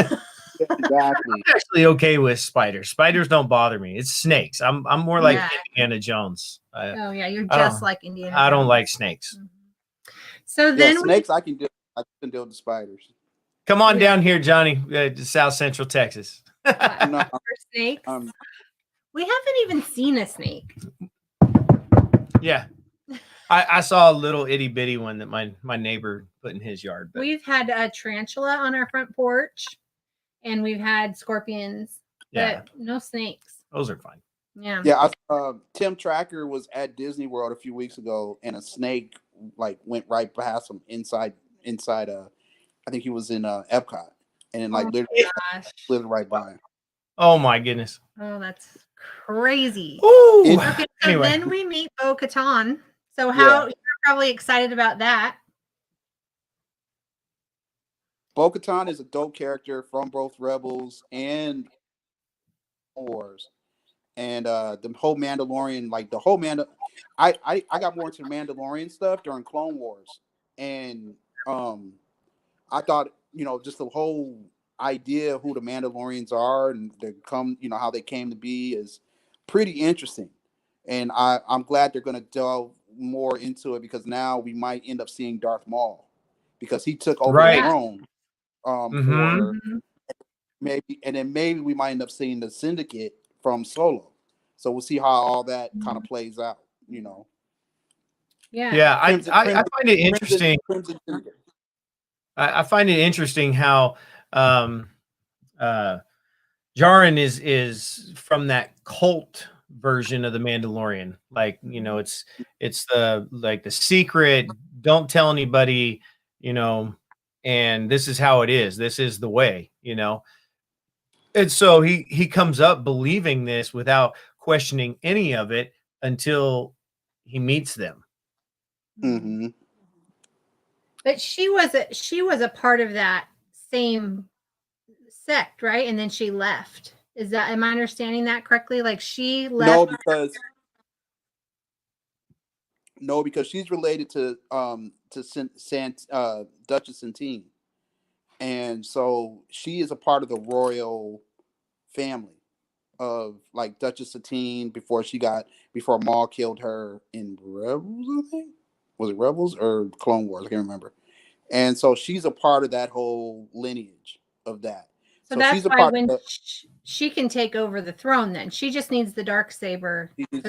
Exactly. I'm actually okay with spiders. Spiders don't bother me. It's snakes. I'm more like Indiana Jones. Oh yeah, you're just like Indiana Jones. I don't like snakes. So then snakes I can deal with the spiders. Come on down here, Johnny, to South Central Texas. For snakes? We haven't even seen a snake. Yeah. I saw a little itty bitty one that my neighbor put in his yard. But we've had a tarantula on our front porch, and we've had scorpions, but no snakes. Those are fine. Yeah. Yeah. Tim Tracker was at Disney World a few weeks ago, and a snake went right past him inside. I think he was in Epcot, and then literally lived right by him. Oh my goodness. Oh, that's crazy. Ooh. Okay, so then we meet Bo-Katan. So you're probably excited about that. Bo-Katan is a dope character from both Rebels and Wars. And the whole Mandalorian, I got more into Mandalorian stuff during Clone Wars. And I thought, just the whole idea of who the Mandalorians are and how they came to be is pretty interesting. And I'm glad they're going to delve more into it, because now we might end up seeing Darth Maul, because he took over the throne for maybe, and then maybe we might end up seeing the Syndicate from Solo. So we'll see how all that kind of plays out, Yeah, I find it interesting. I find it interesting how Jaren is from that cult version of the Mandalorian. It's the secret, don't tell anybody, and this is how it is. This is the way, And so he comes up believing this without questioning any of it until he meets them. Mm-hmm. But she was a part of that same sect, right? And then she left. Am I understanding that correctly? Like she left? No, because she's related to Duchess Satine, and so she is a part of the royal family of Duchess Satine before Maul killed her in Rebels. I think, was it Rebels or Clone Wars? I can't remember. And so she's a part of that whole lineage of that. So that's why when she can take over the throne, then she just needs the Darksaber to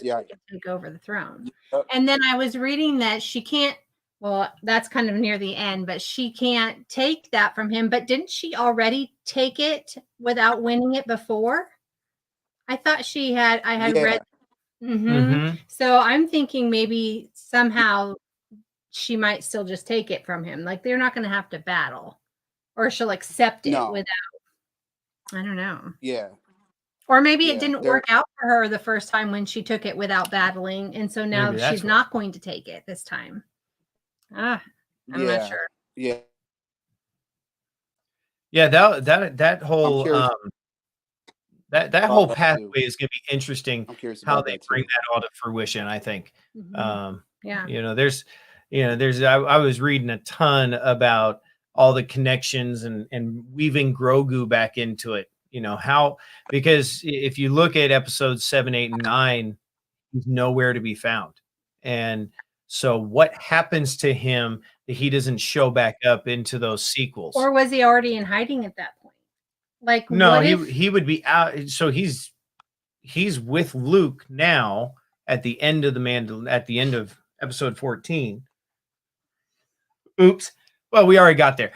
take over the throne. Yep. And then I was reading that she can't. Well, that's kind of near the end, but she can't take that from him. But didn't she already take it without winning it before? I thought she had. I had read. Mm-hmm. So I'm thinking maybe somehow she might still just take it from him. Like they're not going to have to battle, or she'll accept it without. I don't know. Yeah. Or maybe it didn't work out for her the first time when she took it without battling, and so now she's not going to take it this time. I'm not sure. Yeah. Yeah, that whole that whole pathway is going to be interesting. How they bring that all to fruition, I think. There's I was reading a ton about all the connections and weaving Grogu back into it. Because if you look at episodes 7, 8, and 9, he's nowhere to be found. And so what happens to him that he doesn't show back up into those sequels? Or was he already in hiding at that point? Like, no, what he would be out. So he's with Luke now at the end of at the end of episode 14. Oops. Well, we already got there.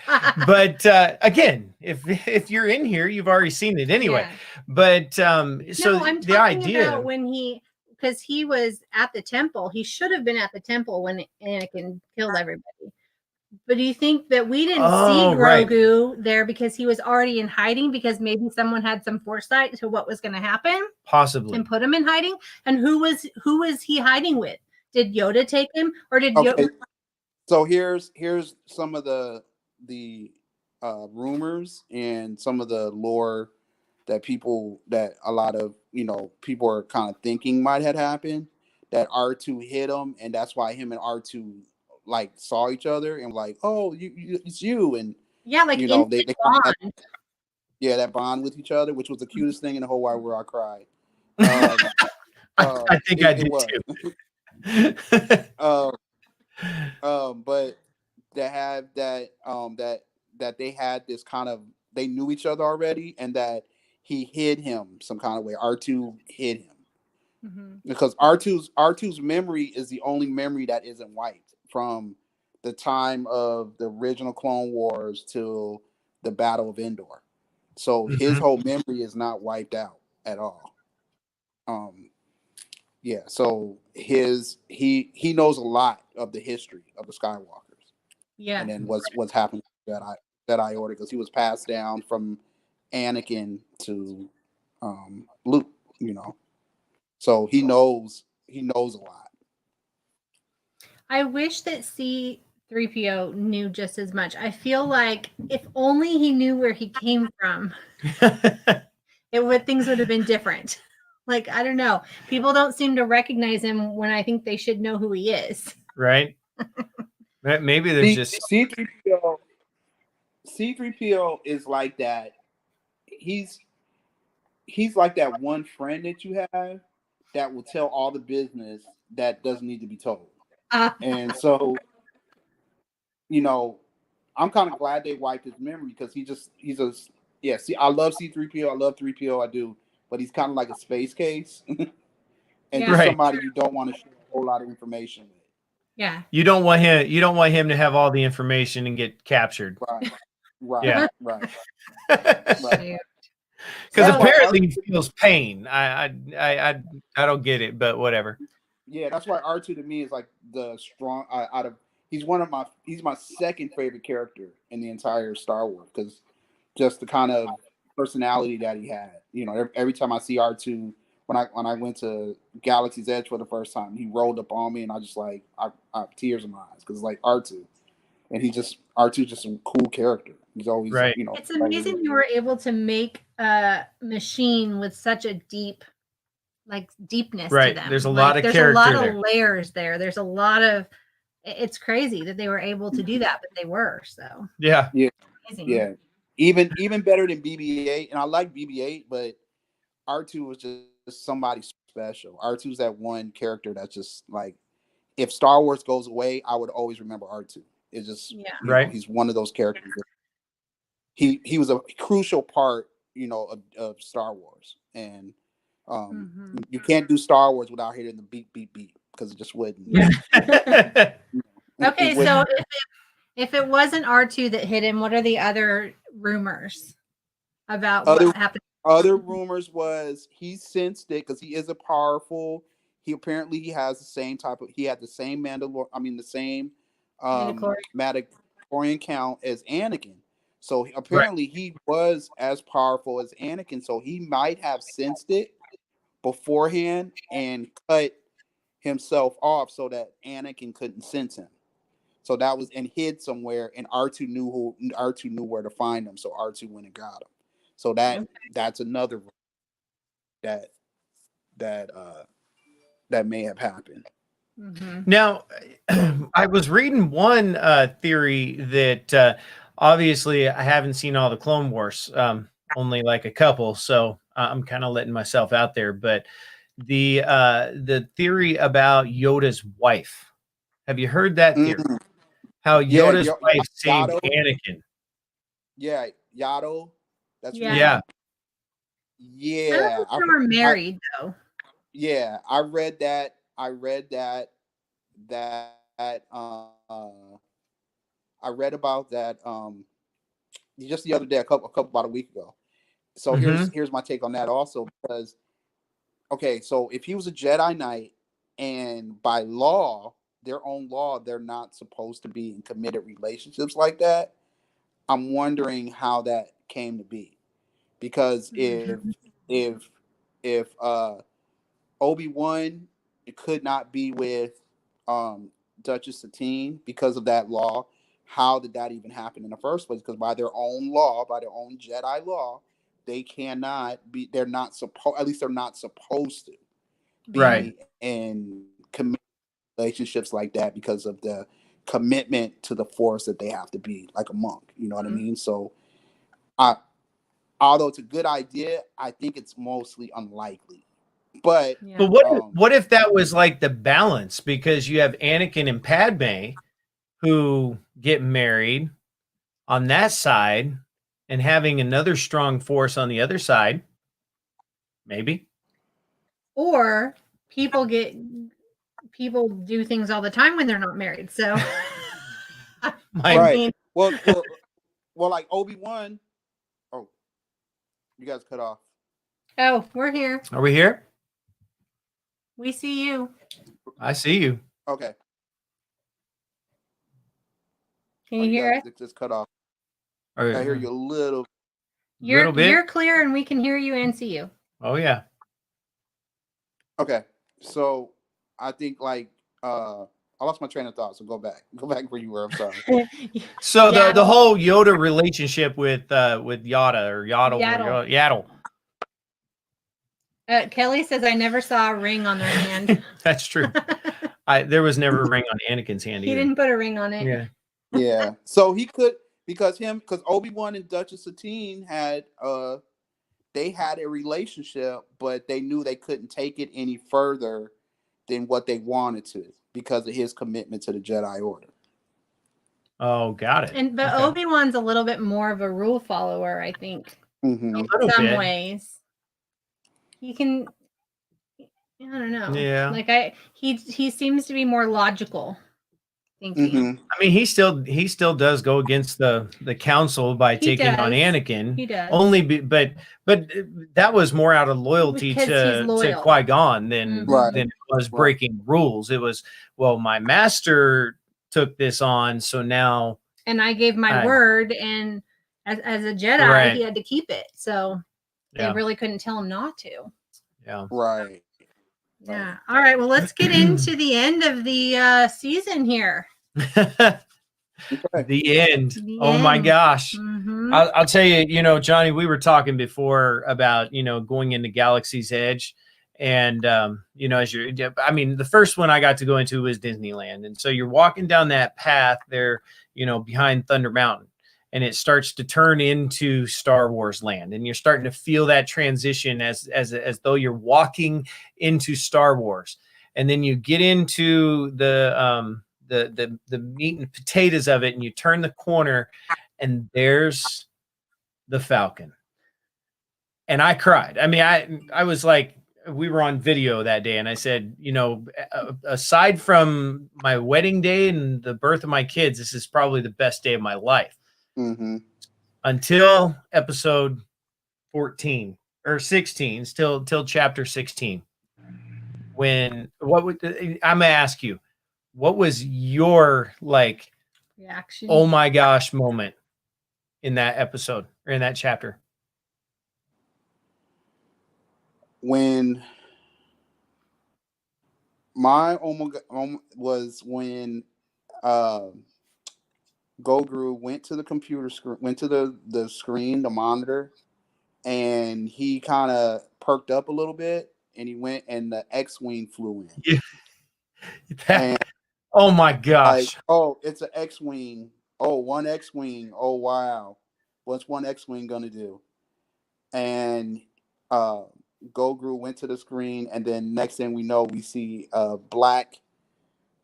But again, if you're in here, you've already seen it anyway. Yeah. But so no, I'm the idea about when because he was at the temple, he should have been at the temple when Anakin killed everybody. But do you think that we didn't see Grogu there because he was already in hiding, because maybe someone had some foresight to what was going to happen? Possibly. And put him in hiding? And who was he hiding with? Did Yoda take him, or did Yoda? So here's some of the rumors and some of the lore that a lot of people are kind of thinking might have happened, that R2 hit him, and that's why him and R2 like saw each other and like, oh, it's you, and like they bond. That bond with each other, which was the cutest thing in the whole wide world. I cried. I think I did too. But to have that that they had this kind of, they knew each other already, and that he hid him some kind of way. R2 hid him because R2's memory is the only memory that isn't wiped from the time of the original Clone Wars till the Battle of Endor. So his whole memory is not wiped out at all. So he knows a lot of the history of the Skywalkers. Yeah. And then what's happened to Jedi Order, because he was passed down from Anakin to Luke, So he knows a lot. I wish that C-3PO knew just as much. I feel like if only he knew where he came from, things would have been different. Like, I don't know. People don't seem to recognize him when I think they should know who he is. Right. Maybe there's just C-3PO. C-3PO is like that. He's like that one friend that you have that will tell all the business that doesn't need to be told. And so, I'm kind of glad they wiped his memory, because I love C-3PO. I love 3PO. I do. But he's kind of like a space case. And just somebody you don't want to share a whole lot of information with. Yeah. You don't want him to have all the information and get captured. Right. Yeah. Right. Because apparently he feels pain. I don't get it, but whatever. Yeah, that's why R2 to me is like the strong he's my second favorite character in the entire Star Wars, because just the kind of personality that he had. Every time I see R2, when I went to Galaxy's Edge for the first time, he rolled up on me, and I just I have tears in my eyes, because like R2, and R2 just a cool character. He's always right. It's amazing you were able to make a machine with such a deepness to them. There's a lot of character. There's a lot of layers there. There's a lot of. It's crazy that they were able to do that, but they were. So yeah. Amazing. Yeah. Even better than BB-8, and I like BB-8, but R2 was just somebody special. R2's that one character that's just like, if Star Wars goes away, I would always remember R2. It's just he's one of those characters. He was a crucial part, of Star Wars, and you can't do Star Wars without hearing the beep beep beep, because it just wouldn't. Okay, so if it wasn't R2 that hit him, what are the other rumors about what happened? Other rumors was he sensed it, because he is a powerful. He has the same he had the same the same Mandalorian count as Anakin. So apparently he was as powerful as Anakin. So he might have sensed it beforehand and cut himself off so that Anakin couldn't sense him. So that was, and hid somewhere, and R2 knew where to find him. So R2 went and got him. So that's another that may have happened. Now, I was reading one theory that obviously I haven't seen all the Clone Wars, only like a couple, so I'm kind of letting myself out there. But the theory about Yoda's wife. Have you heard that theory? Mm-hmm. How Yoda's Yeah, wife saved Yaddle. Anakin. Yeah, Yaddle. That's Yeah. Yeah. Yeah. I don't think they were married though. Yeah, I read that. I read about that just the other day, about a week ago. So here's my take on that also, because okay, so if he was a Jedi Knight and by law, their own law, they're not supposed to be in committed relationships like that, I'm wondering how that came to be. Because if Obi-Wan could not be with Duchess Satine because of that law, how did that even happen in the first place? Because by their own law, by their own Jedi law, they cannot be, they're not supposed, at least they're not supposed to be in committed relationships like that because of the commitment to the Force that they have to be like a monk. You know what I mean? So although it's a good idea, I think it's mostly unlikely. But what if that was like the balance? Because you have Anakin and Padme who get married on that side, and having another strong Force on the other side, maybe. Or people do things all the time when they're not married. So, right. Well, like Obi-Wan. Oh, you guys cut off. Oh, we're here. Are we here? We see you. I see you. Okay. Can you hear us? It just cut off. I hear you a little. You're clear, and we can hear you and see you. Oh yeah. Okay, so I think like I lost my train of thought. So go back where you were. I'm sorry. So the whole Yoda relationship with Yoda or Yaddle. Kelly says, "I never saw a ring on their hand." That's true. There was never a ring on Anakin's hand. He didn't put a ring on it. Yeah. Yeah. So he could, because Obi-Wan and Duchess Satine had they had a relationship, but they knew they couldn't take it any further than what they wanted to because of his commitment to the Jedi Order. Oh, got it. But Obi-Wan's a little bit more of a rule follower, I think. Mm-hmm. In some ways. He can, I don't know. Yeah. Like he seems to be more logical thinking. Mm-hmm. I mean, he still does go against the council by taking on Anakin. He does. But that was more out of loyalty to Qui-Gon than it was breaking rules. It was, well, my master took this on, so now. And I gave my word, and as a Jedi, he had to keep it. So they really couldn't tell him not to. Yeah. Right. Yeah. All right. Well, let's get into the end of the season here. The end. Oh my gosh. Mm-hmm. I'll tell you, Johnny, we were talking before about, going into Galaxy's Edge. And, the first one I got to go into was Disneyland. And so you're walking down that path there, behind Thunder Mountain. And it starts to turn into Star Wars land, and you're starting to feel that transition as though you're walking into Star Wars. And then you get into the meat and potatoes of it, and you turn the corner, and there's the Falcon. And I cried. I mean, I was like, we were on video that day, and I said, aside from my wedding day and the birth of my kids, this is probably the best day of my life. Mm-hmm. Until episode 14 or 16, till chapter 16. I'm gonna ask you, what was your reaction? Oh my gosh moment in that episode or in that chapter? When my was when Goguru went to the computer screen, went to the screen, the monitor, and he kind of perked up a little bit, and he went, and the X-Wing flew in. Yeah. Oh my gosh. It's an X-Wing. Oh, one X-Wing. Oh, wow. What's one X-Wing going to do? And Grogu went to the screen, and then next thing we know, we see a black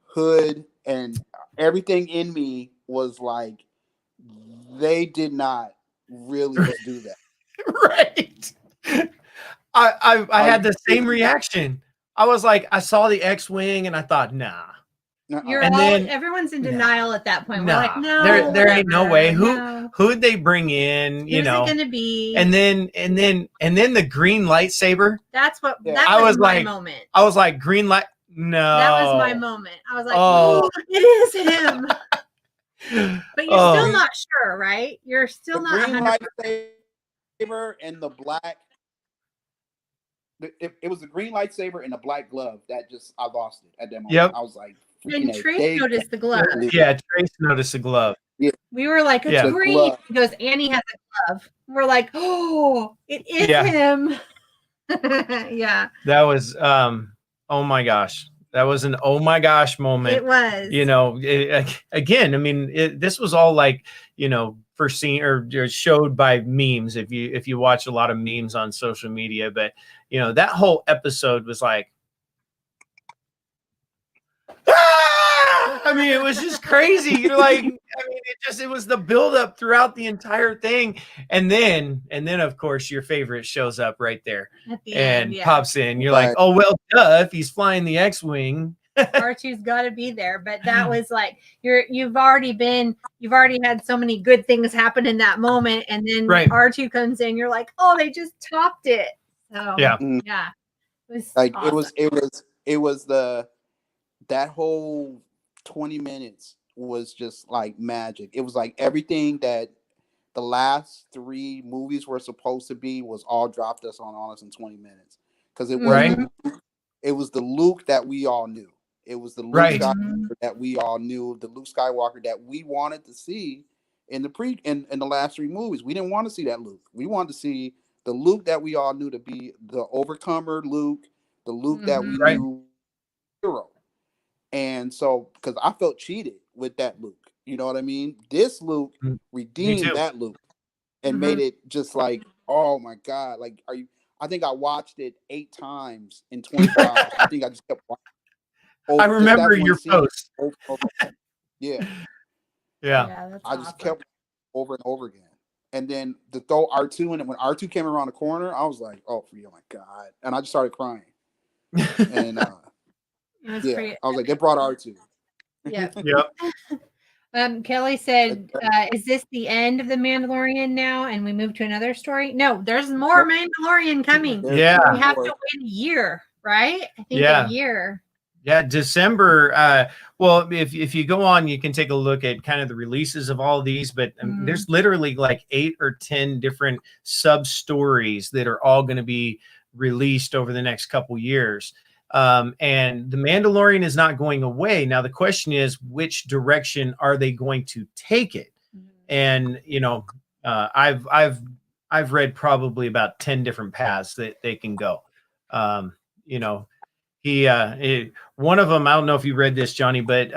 hood, and everything in me was like, they did not really just do that. Right. I had the same reaction. I was like, I saw the X-Wing and I thought, nah. And then everyone's in denial at that point. We're like, no, there ain't no way. Who'd they bring in? Who's it gonna be? And then the green lightsaber. That was my moment. I was like, green light. No, that was my moment. I was like, oh, it is him. But you're still not sure, right? You're still not. Green lightsaber and the black. It was the green lightsaber and the black glove that just I lost it at that moment. Yep. I was like, and Trace noticed the glove. Yeah, Trace noticed the glove. Yeah. We were like, it's green. He goes, Annie has a glove. We're like, oh, it is him. Yeah. That was oh my gosh. That was an oh my gosh moment. It was. You know, again, I mean, this was all like, you know, first seen or showed by memes. If you watch a lot of memes on social media, but you know, that whole episode was like, I mean, it was just crazy. You're like, I mean, it was the buildup throughout the entire thing. And then of course your favorite shows up right there at the and end, pops in. You're like, oh, well, duh, if he's flying the X-Wing. R2's got to be there. But that was like, you've already had so many good things happen in that moment. And then R2 comes in, you're like, oh, they just topped it. So yeah. It was like, awesome. it was that whole 20 minutes was just like magic. It was like everything that the last 3 movies were supposed to be was all dropped us on us in 20 minutes. Because it was the Luke that we all knew. It was the Luke Skywalker that we all knew, the Luke Skywalker that we wanted to see in the last 3 movies. We didn't want to see that Luke. We wanted to see the Luke that we all knew to be the overcomer Luke, the Luke that we knew hero. And so, because I felt cheated with that Luke, you know what I mean? This Luke redeemed that Luke and made it just like, oh my God, like, I think I watched it 8 times in 24 hours. I think I just kept watching. I remember your post. Yeah. Yeah. I just kept over and over again. And then to throw R2 in it, when R2 came around the corner, I was like, oh my God. And I just started crying. And I was like, they brought R2. Yeah. Kelly said, is this the end of the Mandalorian now and we move to another story? No, there's more Mandalorian coming. We have to wait a year, right? I think a year. Yeah, December. Well, if you go on, you can take a look at kind of the releases of all of these, but there's literally like 8 or 10 different sub stories that are all going to be released over the next couple years. And the Mandalorian is not going away. Now, the question is, which direction are they going to take it? And, you know, I've read probably about 10 different paths that they can go. You know, one of them, I don't know if you read this, Johnny, but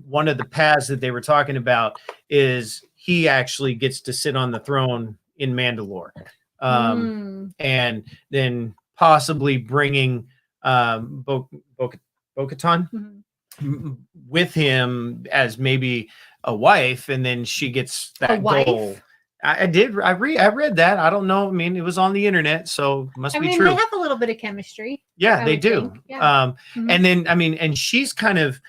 one of the paths that they were talking about is he actually gets to sit on the throne in Mandalore. And then possibly bringing Bo-Katan with him as maybe a wife, and then she gets that goal. I read that. I don't know. I mean, it was on the internet, so it must be true. They have a little bit of chemistry. Yeah, they do. Yeah. And then, I mean, and she's kind of,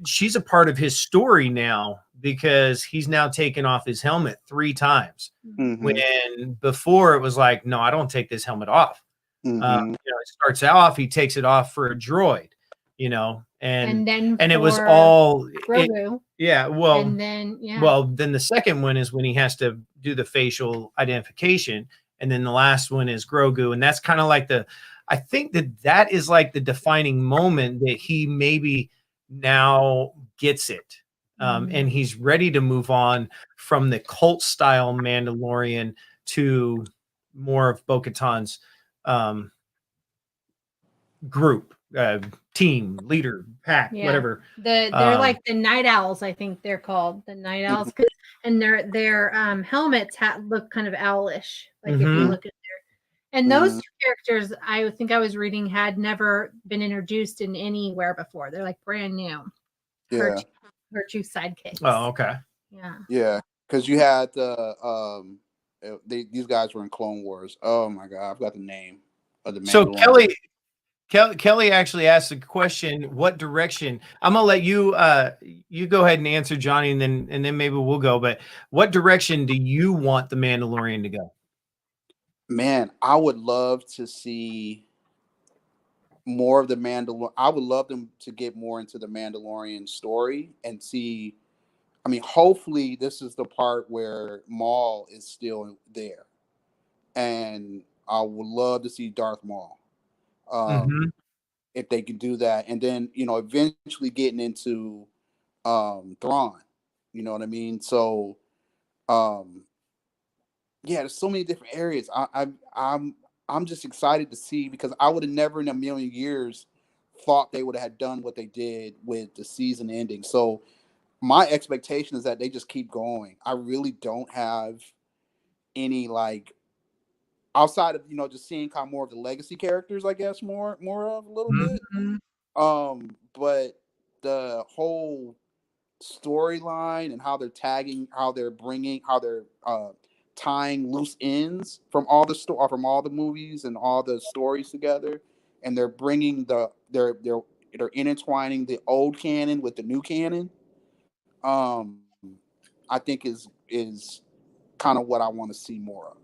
she's a part of his story now because he's now taken off his helmet 3 times. When before it was like, no, I don't take this helmet off. You know, it starts out, he takes it off for a droid, you know, and it was all Grogu. Well, then the second one is when he has to do the facial identification, and then the last one is Grogu, and that's kind of like I think that is like the defining moment that he maybe now gets it, and he's ready to move on from the cult style Mandalorian to more of Bo-Katan's group, team, leader, pack, whatever. They're like the Night Owls, I think they're called the Night Owls, and their helmets look kind of owlish, like if you look at And those two characters, I think I was reading, had never been introduced in anywhere before. They're like brand new. Yeah. Her two sidekicks. Oh, okay. Yeah. Yeah, because you had these guys were in Clone Wars. Oh my God, I've got the name of the Mandalorian. So Kelly actually asked a question. What direction? I'm gonna let you you go ahead and answer, Johnny, and then maybe we'll go. But what direction do you want the Mandalorian to go? Man, I would love to see more of the Mandalorian. I would love them to get more into the Mandalorian story and see. I mean, hopefully, this is the part where Maul is still there, and I would love to see Darth Maul. If they could do that, and then eventually getting into Thrawn. You know what I mean? So, yeah, there's so many different areas. I'm just excited to see, because I would have never in a million years thought they would have done what they did with the season ending. So my expectation is that they just keep going. I really don't have any, like, outside of just seeing kind of more of the legacy characters, I guess more of a little bit. But the whole storyline and how they're tagging, how they're tying loose ends from all the movies and all the stories together, and they're bringing they're intertwining the old canon with the new canon. I think is kind of what I want to see more of.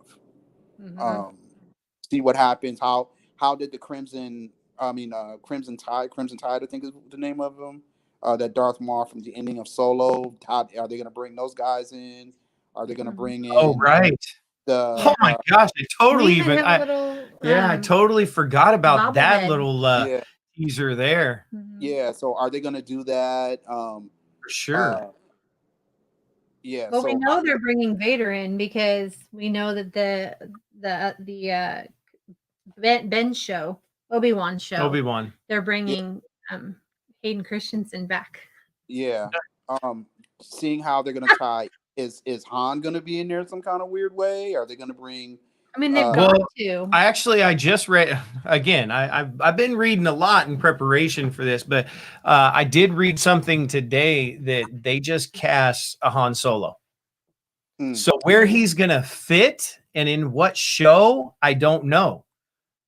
See what happens. How did the Crimson Tide, I think is the name of them. That Darth Maul from the ending of Solo. How are they going to bring those guys in? Are they going to bring in? Oh, right. Oh my gosh, I totally I totally forgot about that little teaser there. Yeah, so are they going to do that? For sure. Yeah. Well, so we know they're bringing Vader in, because we know that the Ben show, Obi-Wan show, they're bringing Hayden Christensen back. Yeah. Seeing how they're going to tie, is Han going to be in there some kind of weird way? Are they going to bring? I mean, they've got to. I just read again. I've been reading a lot in preparation for this, but I did read something today that they just cast a Han Solo. So where he's gonna fit and in what show, I don't know.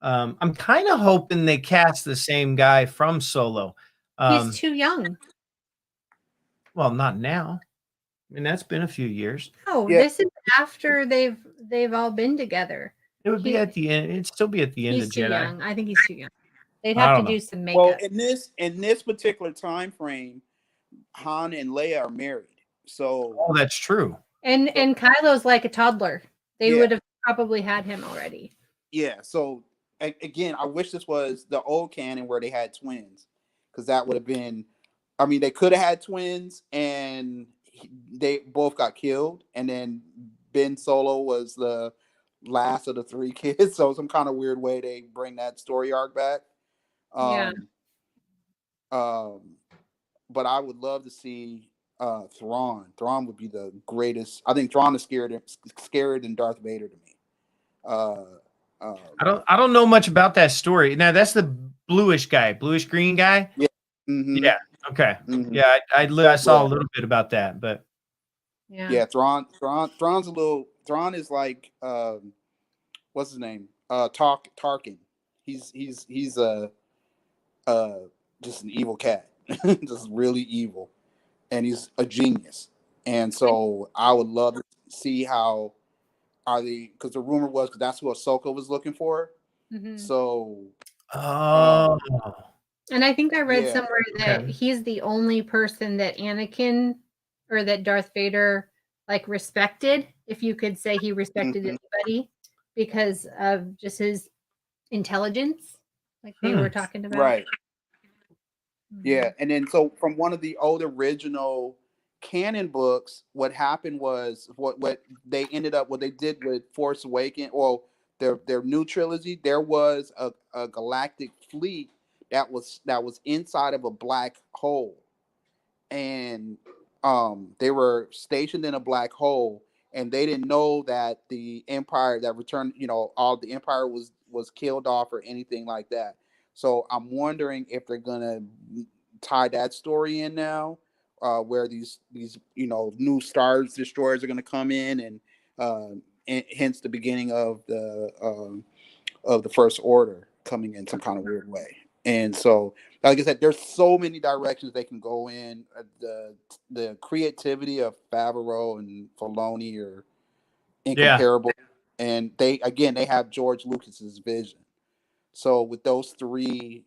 I'm kind of hoping they cast the same guy from Solo. He's too young. Well, not now. I mean, that's been a few years. Oh, this is after they've all been together. It would be at the end. It'd still be at the end of Jedi. He's too young. I think he's too young. They'd have to do some makeup. Well, in this particular time frame, Han and Leia are married. So that's true. And Kylo's like a toddler. They would have probably had him already. Yeah. So again, I wish this was the old canon where they had twins, because that would have been. I mean, they could have had twins, and they both got killed, and then Ben Solo was the last of the three kids. So some kind of weird way they bring that story arc back. But I would love to see Thrawn. Thrawn would be the greatest. I think Thrawn is scarier than Darth Vader to me. I don't know much about that story. Now that's the bluish green guy. Yeah. Yeah. Okay. Yeah, I saw a little bit about that, but Thrawn's a little. Thrawn is like what's his name? Tarkin. He's just an evil cat, just really evil, and he's a genius. And so I would love to see how because the rumor was, because that's who Ahsoka was looking for. So and I think I read somewhere that he's the only person that Anakin or that Darth Vader like respected, if you could say he respected anybody, because of just his intelligence, like they were talking about. Right. Yeah, and then so from one of the old original canon books, what happened was what they did with Force Awakens, or their new trilogy, there was a galactic fleet that was inside of a black hole, and they were stationed in a black hole, and they didn't know that the Empire that returned, all the Empire was killed off or anything like that. So I'm wondering if they're gonna tie that story in now, where these new stars destroyers are gonna come in, and hence the beginning of the First Order coming in some kind of weird way. And so, like I said, there's so many directions they can go in. The creativity of Favreau and Filoni are incomparable. Yeah. And they have George Lucas's vision. So with those three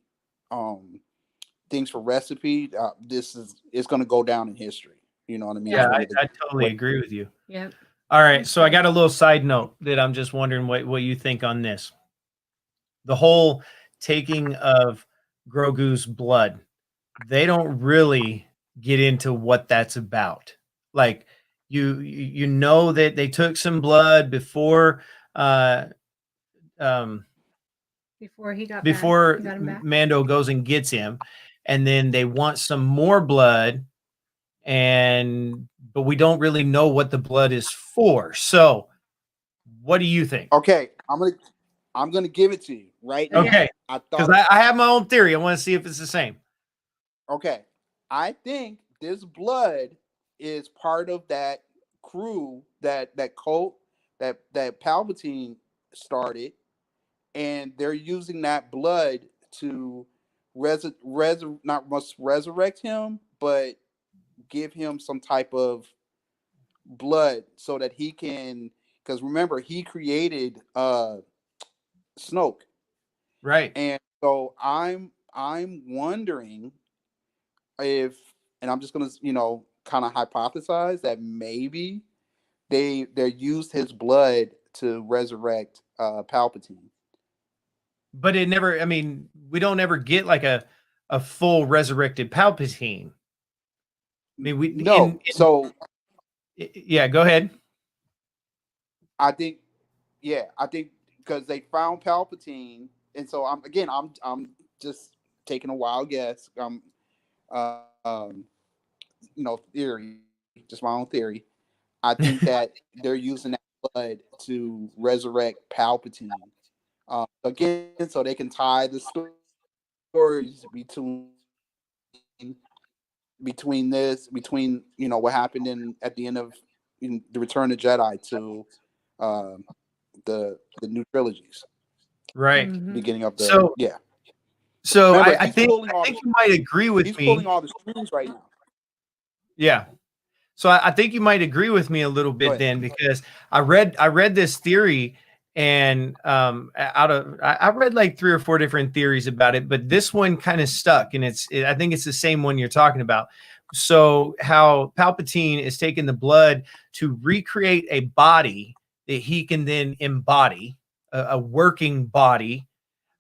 things for recipe, it's going to go down in history. You know what I mean? Yeah, I totally agree with you. Yeah. All right, so I got a little side note that I'm just wondering what you think on this. The whole taking of Grogu's blood, they don't really get into what that's about. Like you know that they took some blood before before Mando goes and gets him, and then they want some more blood, but we don't really know what the blood is for. So what do you think? Okay, I'm gonna give it to you right now. Okay, because I have my own theory. I want to see if it's the same. Okay, I think this blood is part of that crew, that cult that Palpatine started, and they're using that blood to not must resurrect him, but give him some type of blood so that he can. Because remember, he created Snoke, right? And so I'm wondering if, and I'm just gonna kind of hypothesize that maybe they used his blood to resurrect Palpatine. But it never. I mean, we don't ever get like a full resurrected Palpatine. I mean, we no. So yeah, go ahead. I think because they found Palpatine, and so I'm just taking a wild guess. Theory, just my own theory. I think that they're using that blood to resurrect Palpatine. Again, so they can tie the stories between what happened at the end of the Return of Jedi to the new trilogies, right? Beginning of the So remember, I think you might agree with me. He's pulling all the strings right now. Yeah. So I think you might agree with me a little bit then, because I read this theory, and I read like 3 or 4 different theories about it, but this one kind of stuck, and I think it's the same one you're talking about. So how Palpatine is taking the blood to recreate a body that he can then embody, a working body.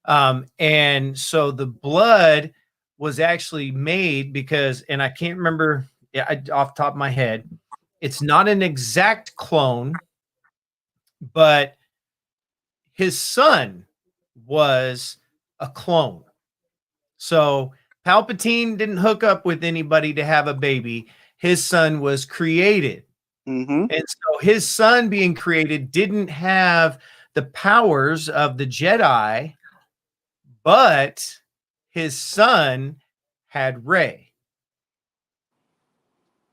And so the blood was actually made because, and I can't remember off the top of my head, it's not an exact clone, but his son was a clone. So Palpatine didn't hook up with anybody to have a baby. His son was created. Mm-hmm. And so his son being created didn't have the powers of the Jedi, but his son had Rey.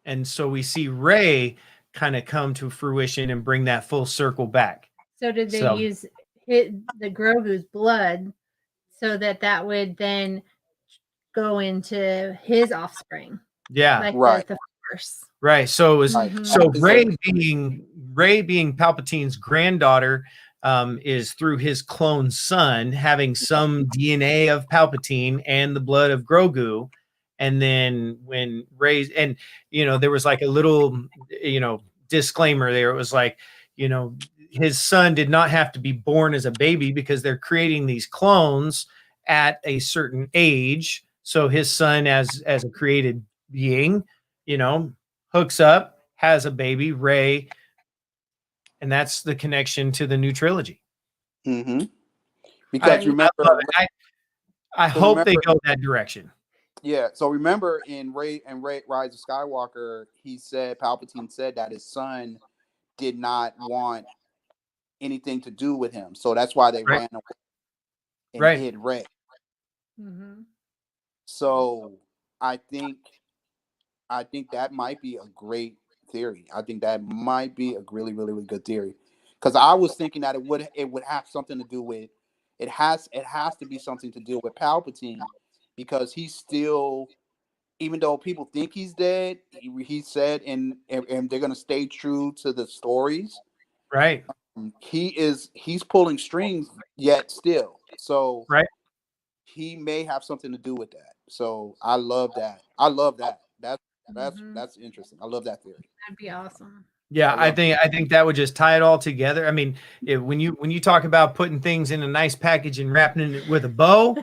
And so we see Rey kind of come to fruition and bring that full circle back. So did they use the Grogu's blood so that would then go into his offspring? Yeah, like right. The Force. Right. So it was so Rey being Palpatine's granddaughter is through his clone son having some DNA of Palpatine and the blood of Grogu. And then when Rey, and there was like a little disclaimer there. It was like, his son did not have to be born as a baby because they're creating these clones at a certain age. So his son, as a created being, hooks up, has a baby, Rey, and that's the connection to the new trilogy. Mm-hmm. Because I hope they go that direction. Yeah. So remember in Rise of Skywalker, Palpatine said that his son did not want anything to do with him. So that's why they ran away and hid Rey. Mm-hmm. So I think that might be a great theory. I think that might be a really, really, really good theory. Because I was thinking that it would have something to do with it has to be something to do with Palpatine, because he's still, even though people think he's dead, he said, and they're gonna stay true to the stories. Right. He's pulling strings yet still. So right. He may have something to do with that. So I love that. I love that. That's interesting. I love that theory. That'd be awesome. Yeah, I think that would just tie it all together. I mean, when you talk about putting things in a nice package and wrapping it with a bow,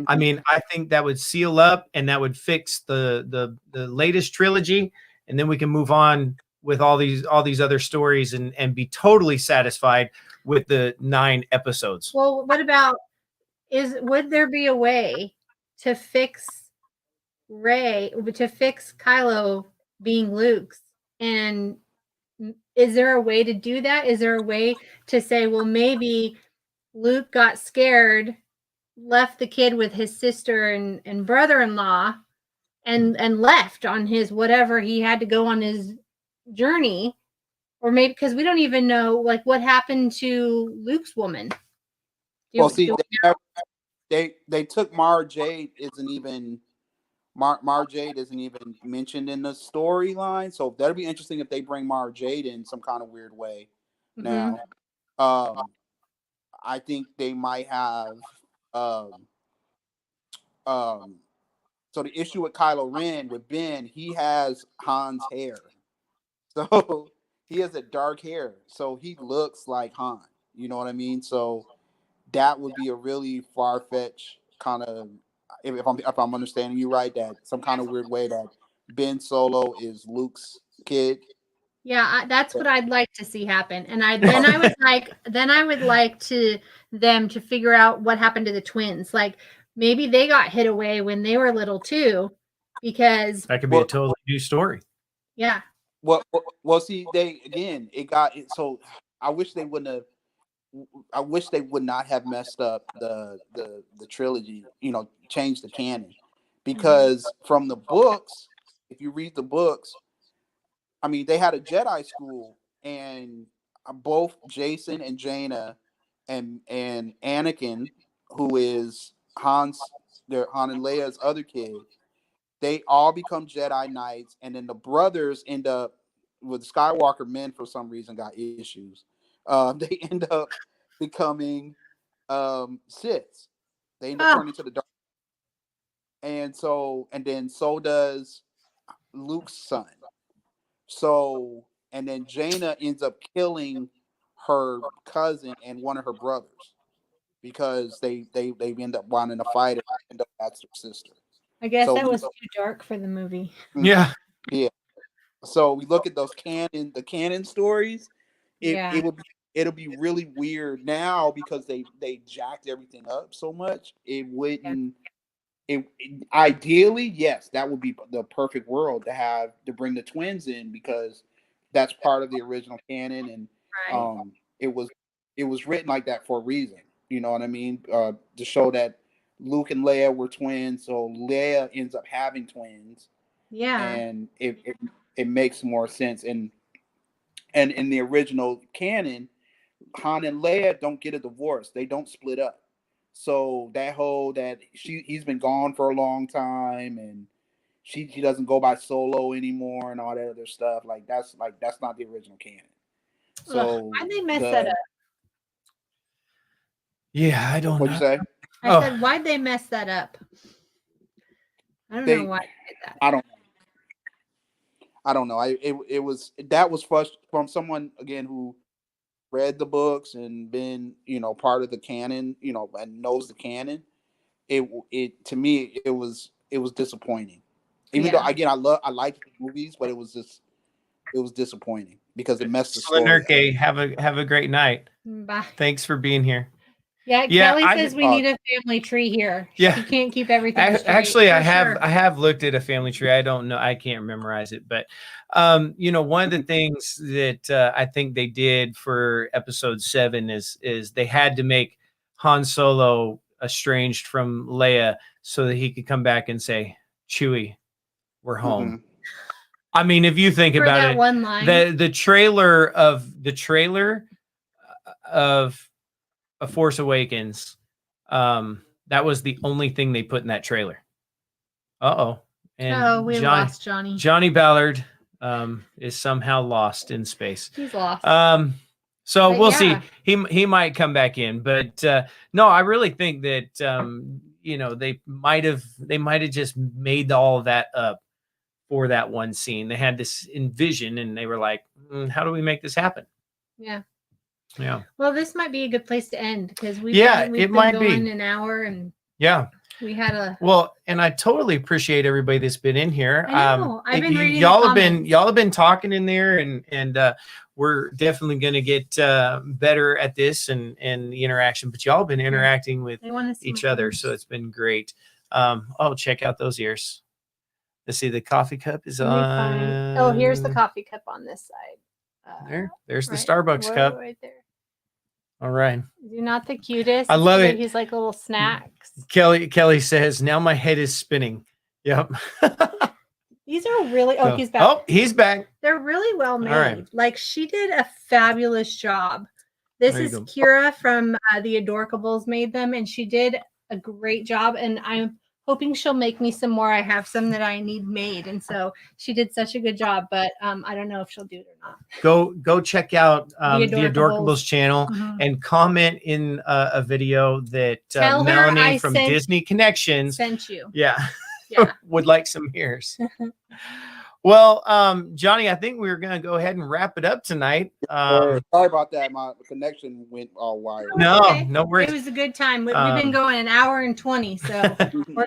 I mean, I think that would seal up and that would fix the latest trilogy, and then we can move on with all these other stories and be totally satisfied with the 9 episodes. Well, what about would there be a way to fix Kylo being Luke's? And is there a way to do that? Is there a way to say, well, maybe Luke got scared, left the kid with his sister and brother-in-law and left on his whatever he had to go on his journey? Or maybe, because we don't even know like what happened to Luke's woman. They took Mara Jade isn't even Mara Jade isn't even mentioned in the storyline, so that'll be interesting if they bring Mara Jade in some kind of weird way. Mm-hmm. Now, I think they might have. So the issue with Kylo Ren with Ben, he has Han's hair, so he has a dark hair, so he looks like Han. You know what I mean? So that would be a really far-fetched kind of, if I'm understanding you right, that some kind of weird way that Ben Solo is Luke's kid. Yeah, that's what I'd like to see happen. And I would like them to figure out what happened to the twins. Like maybe they got hid away when they were little too, because that could be a totally new story. Yeah. Well, see, so I wish they wouldn't have. I wish they would not have messed up the trilogy, changed the canon, because from the books, if you read the books, I mean, they had a Jedi school, and both Jason and Jaina and Anakin, who is Han and Leia's other kid, they all become Jedi Knights, and then the brothers end up with Skywalker men for some reason got issues. They end up becoming Siths. They end up turning to the dark. And so does Luke's son. So, and then Jaina ends up killing her cousin and one of her brothers because they end up wanting to fight and end up that's their sister. I guess that was too dark for the movie. Yeah. Yeah. So we look at those canon stories. It'll be really weird now because they jacked everything up so much. It wouldn't. Ideally, yes, that would be the perfect world to bring the twins in, because that's part of the original canon, and it was written like that for a reason. You know what I mean? To show that Luke and Leia were twins, so Leia ends up having twins. Yeah, and it makes more sense. And in the original canon, Han and Leia don't get a divorce; they don't split up. So he's been gone for a long time, and she doesn't go by Solo anymore, and all that other stuff. That's not the original canon. So why'd they mess that up? Yeah, I don't know. What'd you say? I said, why'd they mess that up? I don't know why they did that. I don't know. That was first from someone again who read the books and been part of the canon, and knows the canon. It to me it was disappointing. Even though again I liked the movies, but it was disappointing because it messed the story up. Have a great night. Bye. Thanks for being here. Yeah, Kelly says we need a family tree here. Yeah, you can't keep everything straight. Actually, I have looked at a family tree. I don't know. I can't memorize it, but one of the things that I think they did for episode 7 is they had to make Han Solo estranged from Leia so that he could come back and say, "Chewie, we're home." Mm-hmm. I mean, if you think for about that it, one line. the trailer of A Force Awakens, that was the only thing they put in that trailer. And we lost Johnny. Johnny Ballard is somehow lost in space. He's lost. So but we'll see. He might come back in, but no, I really think that they might have just made all of that up for that one scene. They had this envision, and they were like, "How do we make this happen?" Yeah. Yeah. Well, this might be a good place to end because we've it been might going be an hour, and we had and I totally appreciate everybody that's been in here. I know. I've been reading y'all have been talking in there, and we're definitely going to get better at this and the interaction. But y'all have been interacting with each other, so it's been great. Check out those ears. Let's see, the coffee cup is on. Oh, here's the coffee cup on this side. There's the Starbucks cup right there. All right. Is he not the cutest? I love it. He's like little snacks. Kelly says, now my head is spinning. Yep. These are really, he's back. Oh, he's back. They're really well made. Right. Like, she did a fabulous job. This is Kira from the Adorkables made them, and she did a great job, and I'm hoping she'll make me some more. I have some that I need made, and so she did such a good job, but I don't know if she'll do it or not. Go check out the Adorkables channel and comment in a video that Melanie from Disney Connections sent you. Yeah. would like some ears. Well, Johnny, I think we're going to go ahead and wrap it up tonight. Sorry about that. My connection went all wired. No worries. It was a good time. We've been going an hour and 20, so we're good.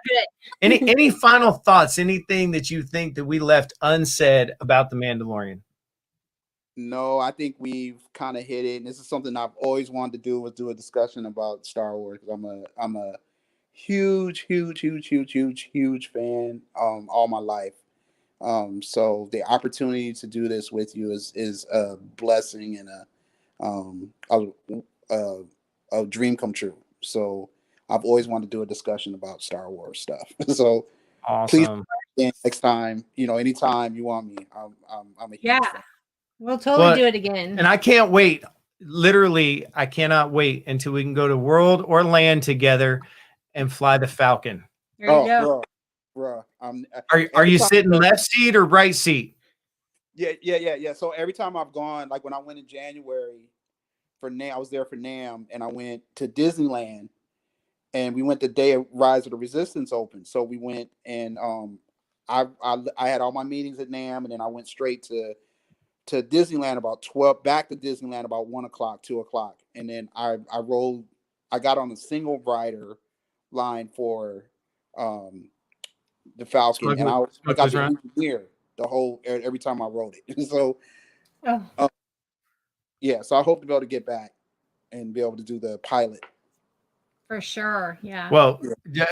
Any final thoughts? Anything that you think that we left unsaid about The Mandalorian? No, I think we've kind of hit it. And this is something I've always wanted to do, was do a discussion about Star Wars. I'm a huge fan all my life. So the opportunity to do this with you is a blessing and a dream come true. So I've always wanted to do a discussion about Star Wars stuff. So awesome. Please, next time, anytime you want me, I'm a huge fan. We'll totally do it again. And I can't wait. Literally, I cannot wait until we can go to World or Land together and fly the Falcon. There you go. Bro, are you sitting left seat or right seat? Yeah. So every time I've gone, like when I went in January for NAMM, I was there for NAMM, and I went to Disneyland, and we went the day of Rise of the Resistance open. So we went, and I had all my meetings at NAMM, and then I went straight to Disneyland about 12, back to Disneyland about 1 o'clock, 2 o'clock, and then I got on a single rider line for the Falcon, and I got to hear the whole every time I rode it. So, so I hope to be able to get back and be able to do the pilot. For sure, yeah. Well,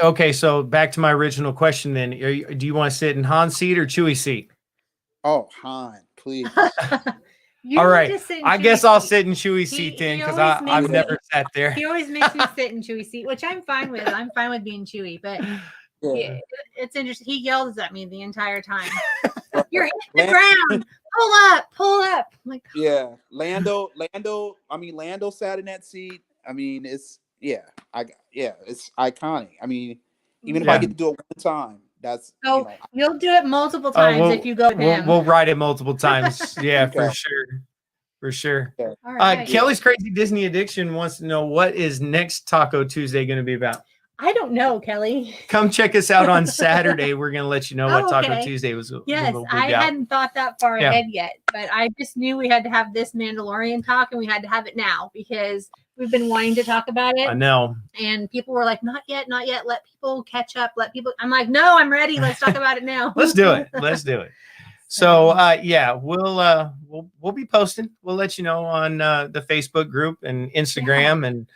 okay. So back to my original question. Then, do you want to sit in Han's seat or Chewie's seat? Oh, Han, please. All right. I guess I'll sit in Chewie's seat then, because I've never sat there. He always makes me sit in Chewie's seat, which I'm fine with. I'm fine with being Chewie, but it's interesting. He yells at me the entire time. You're hitting the ground. Pull up. I'm like, Lando. I mean, Lando sat in that seat. I mean, it's iconic. I mean, even if I get to do it one time, that's you'll do it multiple times if you go with him. We'll ride it multiple times. Yeah, for sure. Okay. All right. Kelly's Crazy Disney Addiction wants to know, what is next Taco Tuesday going to be about? I don't know, Kelly. Come check us out on Saturday. We're going to let you know what Taco Tuesday was. Yes, I hadn't thought that far ahead yet, but I just knew we had to have this Mandalorian talk, and we had to have it now because we've been wanting to talk about it. I know. And people were like, not yet. Let people catch up. I'm like, no, I'm ready. Let's talk about it now. Let's do it. So we'll be posting. We'll let you know on the Facebook group and Instagram and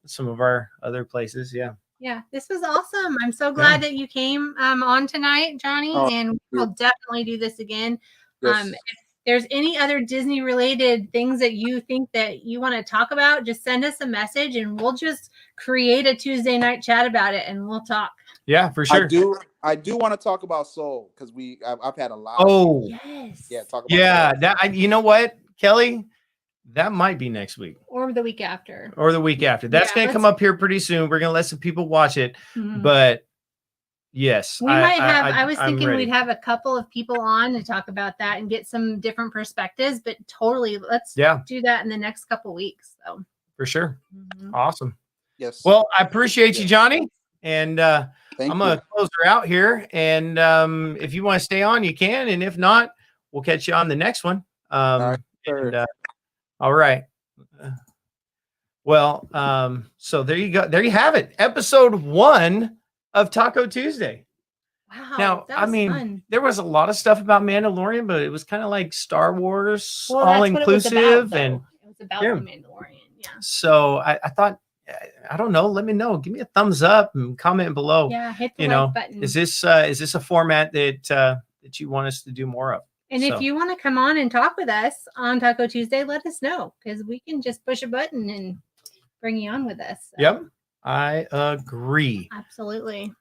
some of our other places. Yeah. Yeah, this was awesome. I'm so glad that you came on tonight, Johnny, and we'll definitely do this again. Yes. If there's any other Disney related things that you think that you want to talk about, just send us a message and we'll just create a Tuesday night chat about it and we'll talk. Yeah, for sure. I do want to talk about Soul because I've had a lot. Yes. Yeah, talk about Soul. You know what, Kelly? That might be next week. Or the week after. That's going to come up here pretty soon. We're going to let some people watch it. Mm-hmm. But yes. We might have, I was thinking we'd have a couple of people on to talk about that and get some different perspectives. But totally, let's do that in the next couple of weeks. So. For sure. Mm-hmm. Awesome. Yes. Well, I appreciate you, Johnny. And I'm going to close her out here. And if you want to stay on, you can. And if not, we'll catch you on the next one. All right. Sure. All right. Well, so there you go. There you have it. Episode 1 of Taco Tuesday. Wow. Now, I mean, fun. There was a lot of stuff about Mandalorian, but it was kind of like Star Wars, all inclusive. And it was about the Mandalorian. Yeah. So I thought, I don't know. Let me know. Give me a thumbs up and comment below. Yeah. Hit the like button. Is this a format that you want us to do more of? And if you want to come on and talk with us on Taco Tuesday, let us know because we can just push a button and bring you on with us. So. Yep. I agree. Absolutely.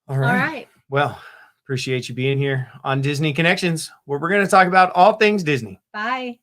All right. Well, appreciate you being here on Disney Connections, where we're going to talk about all things Disney. Bye.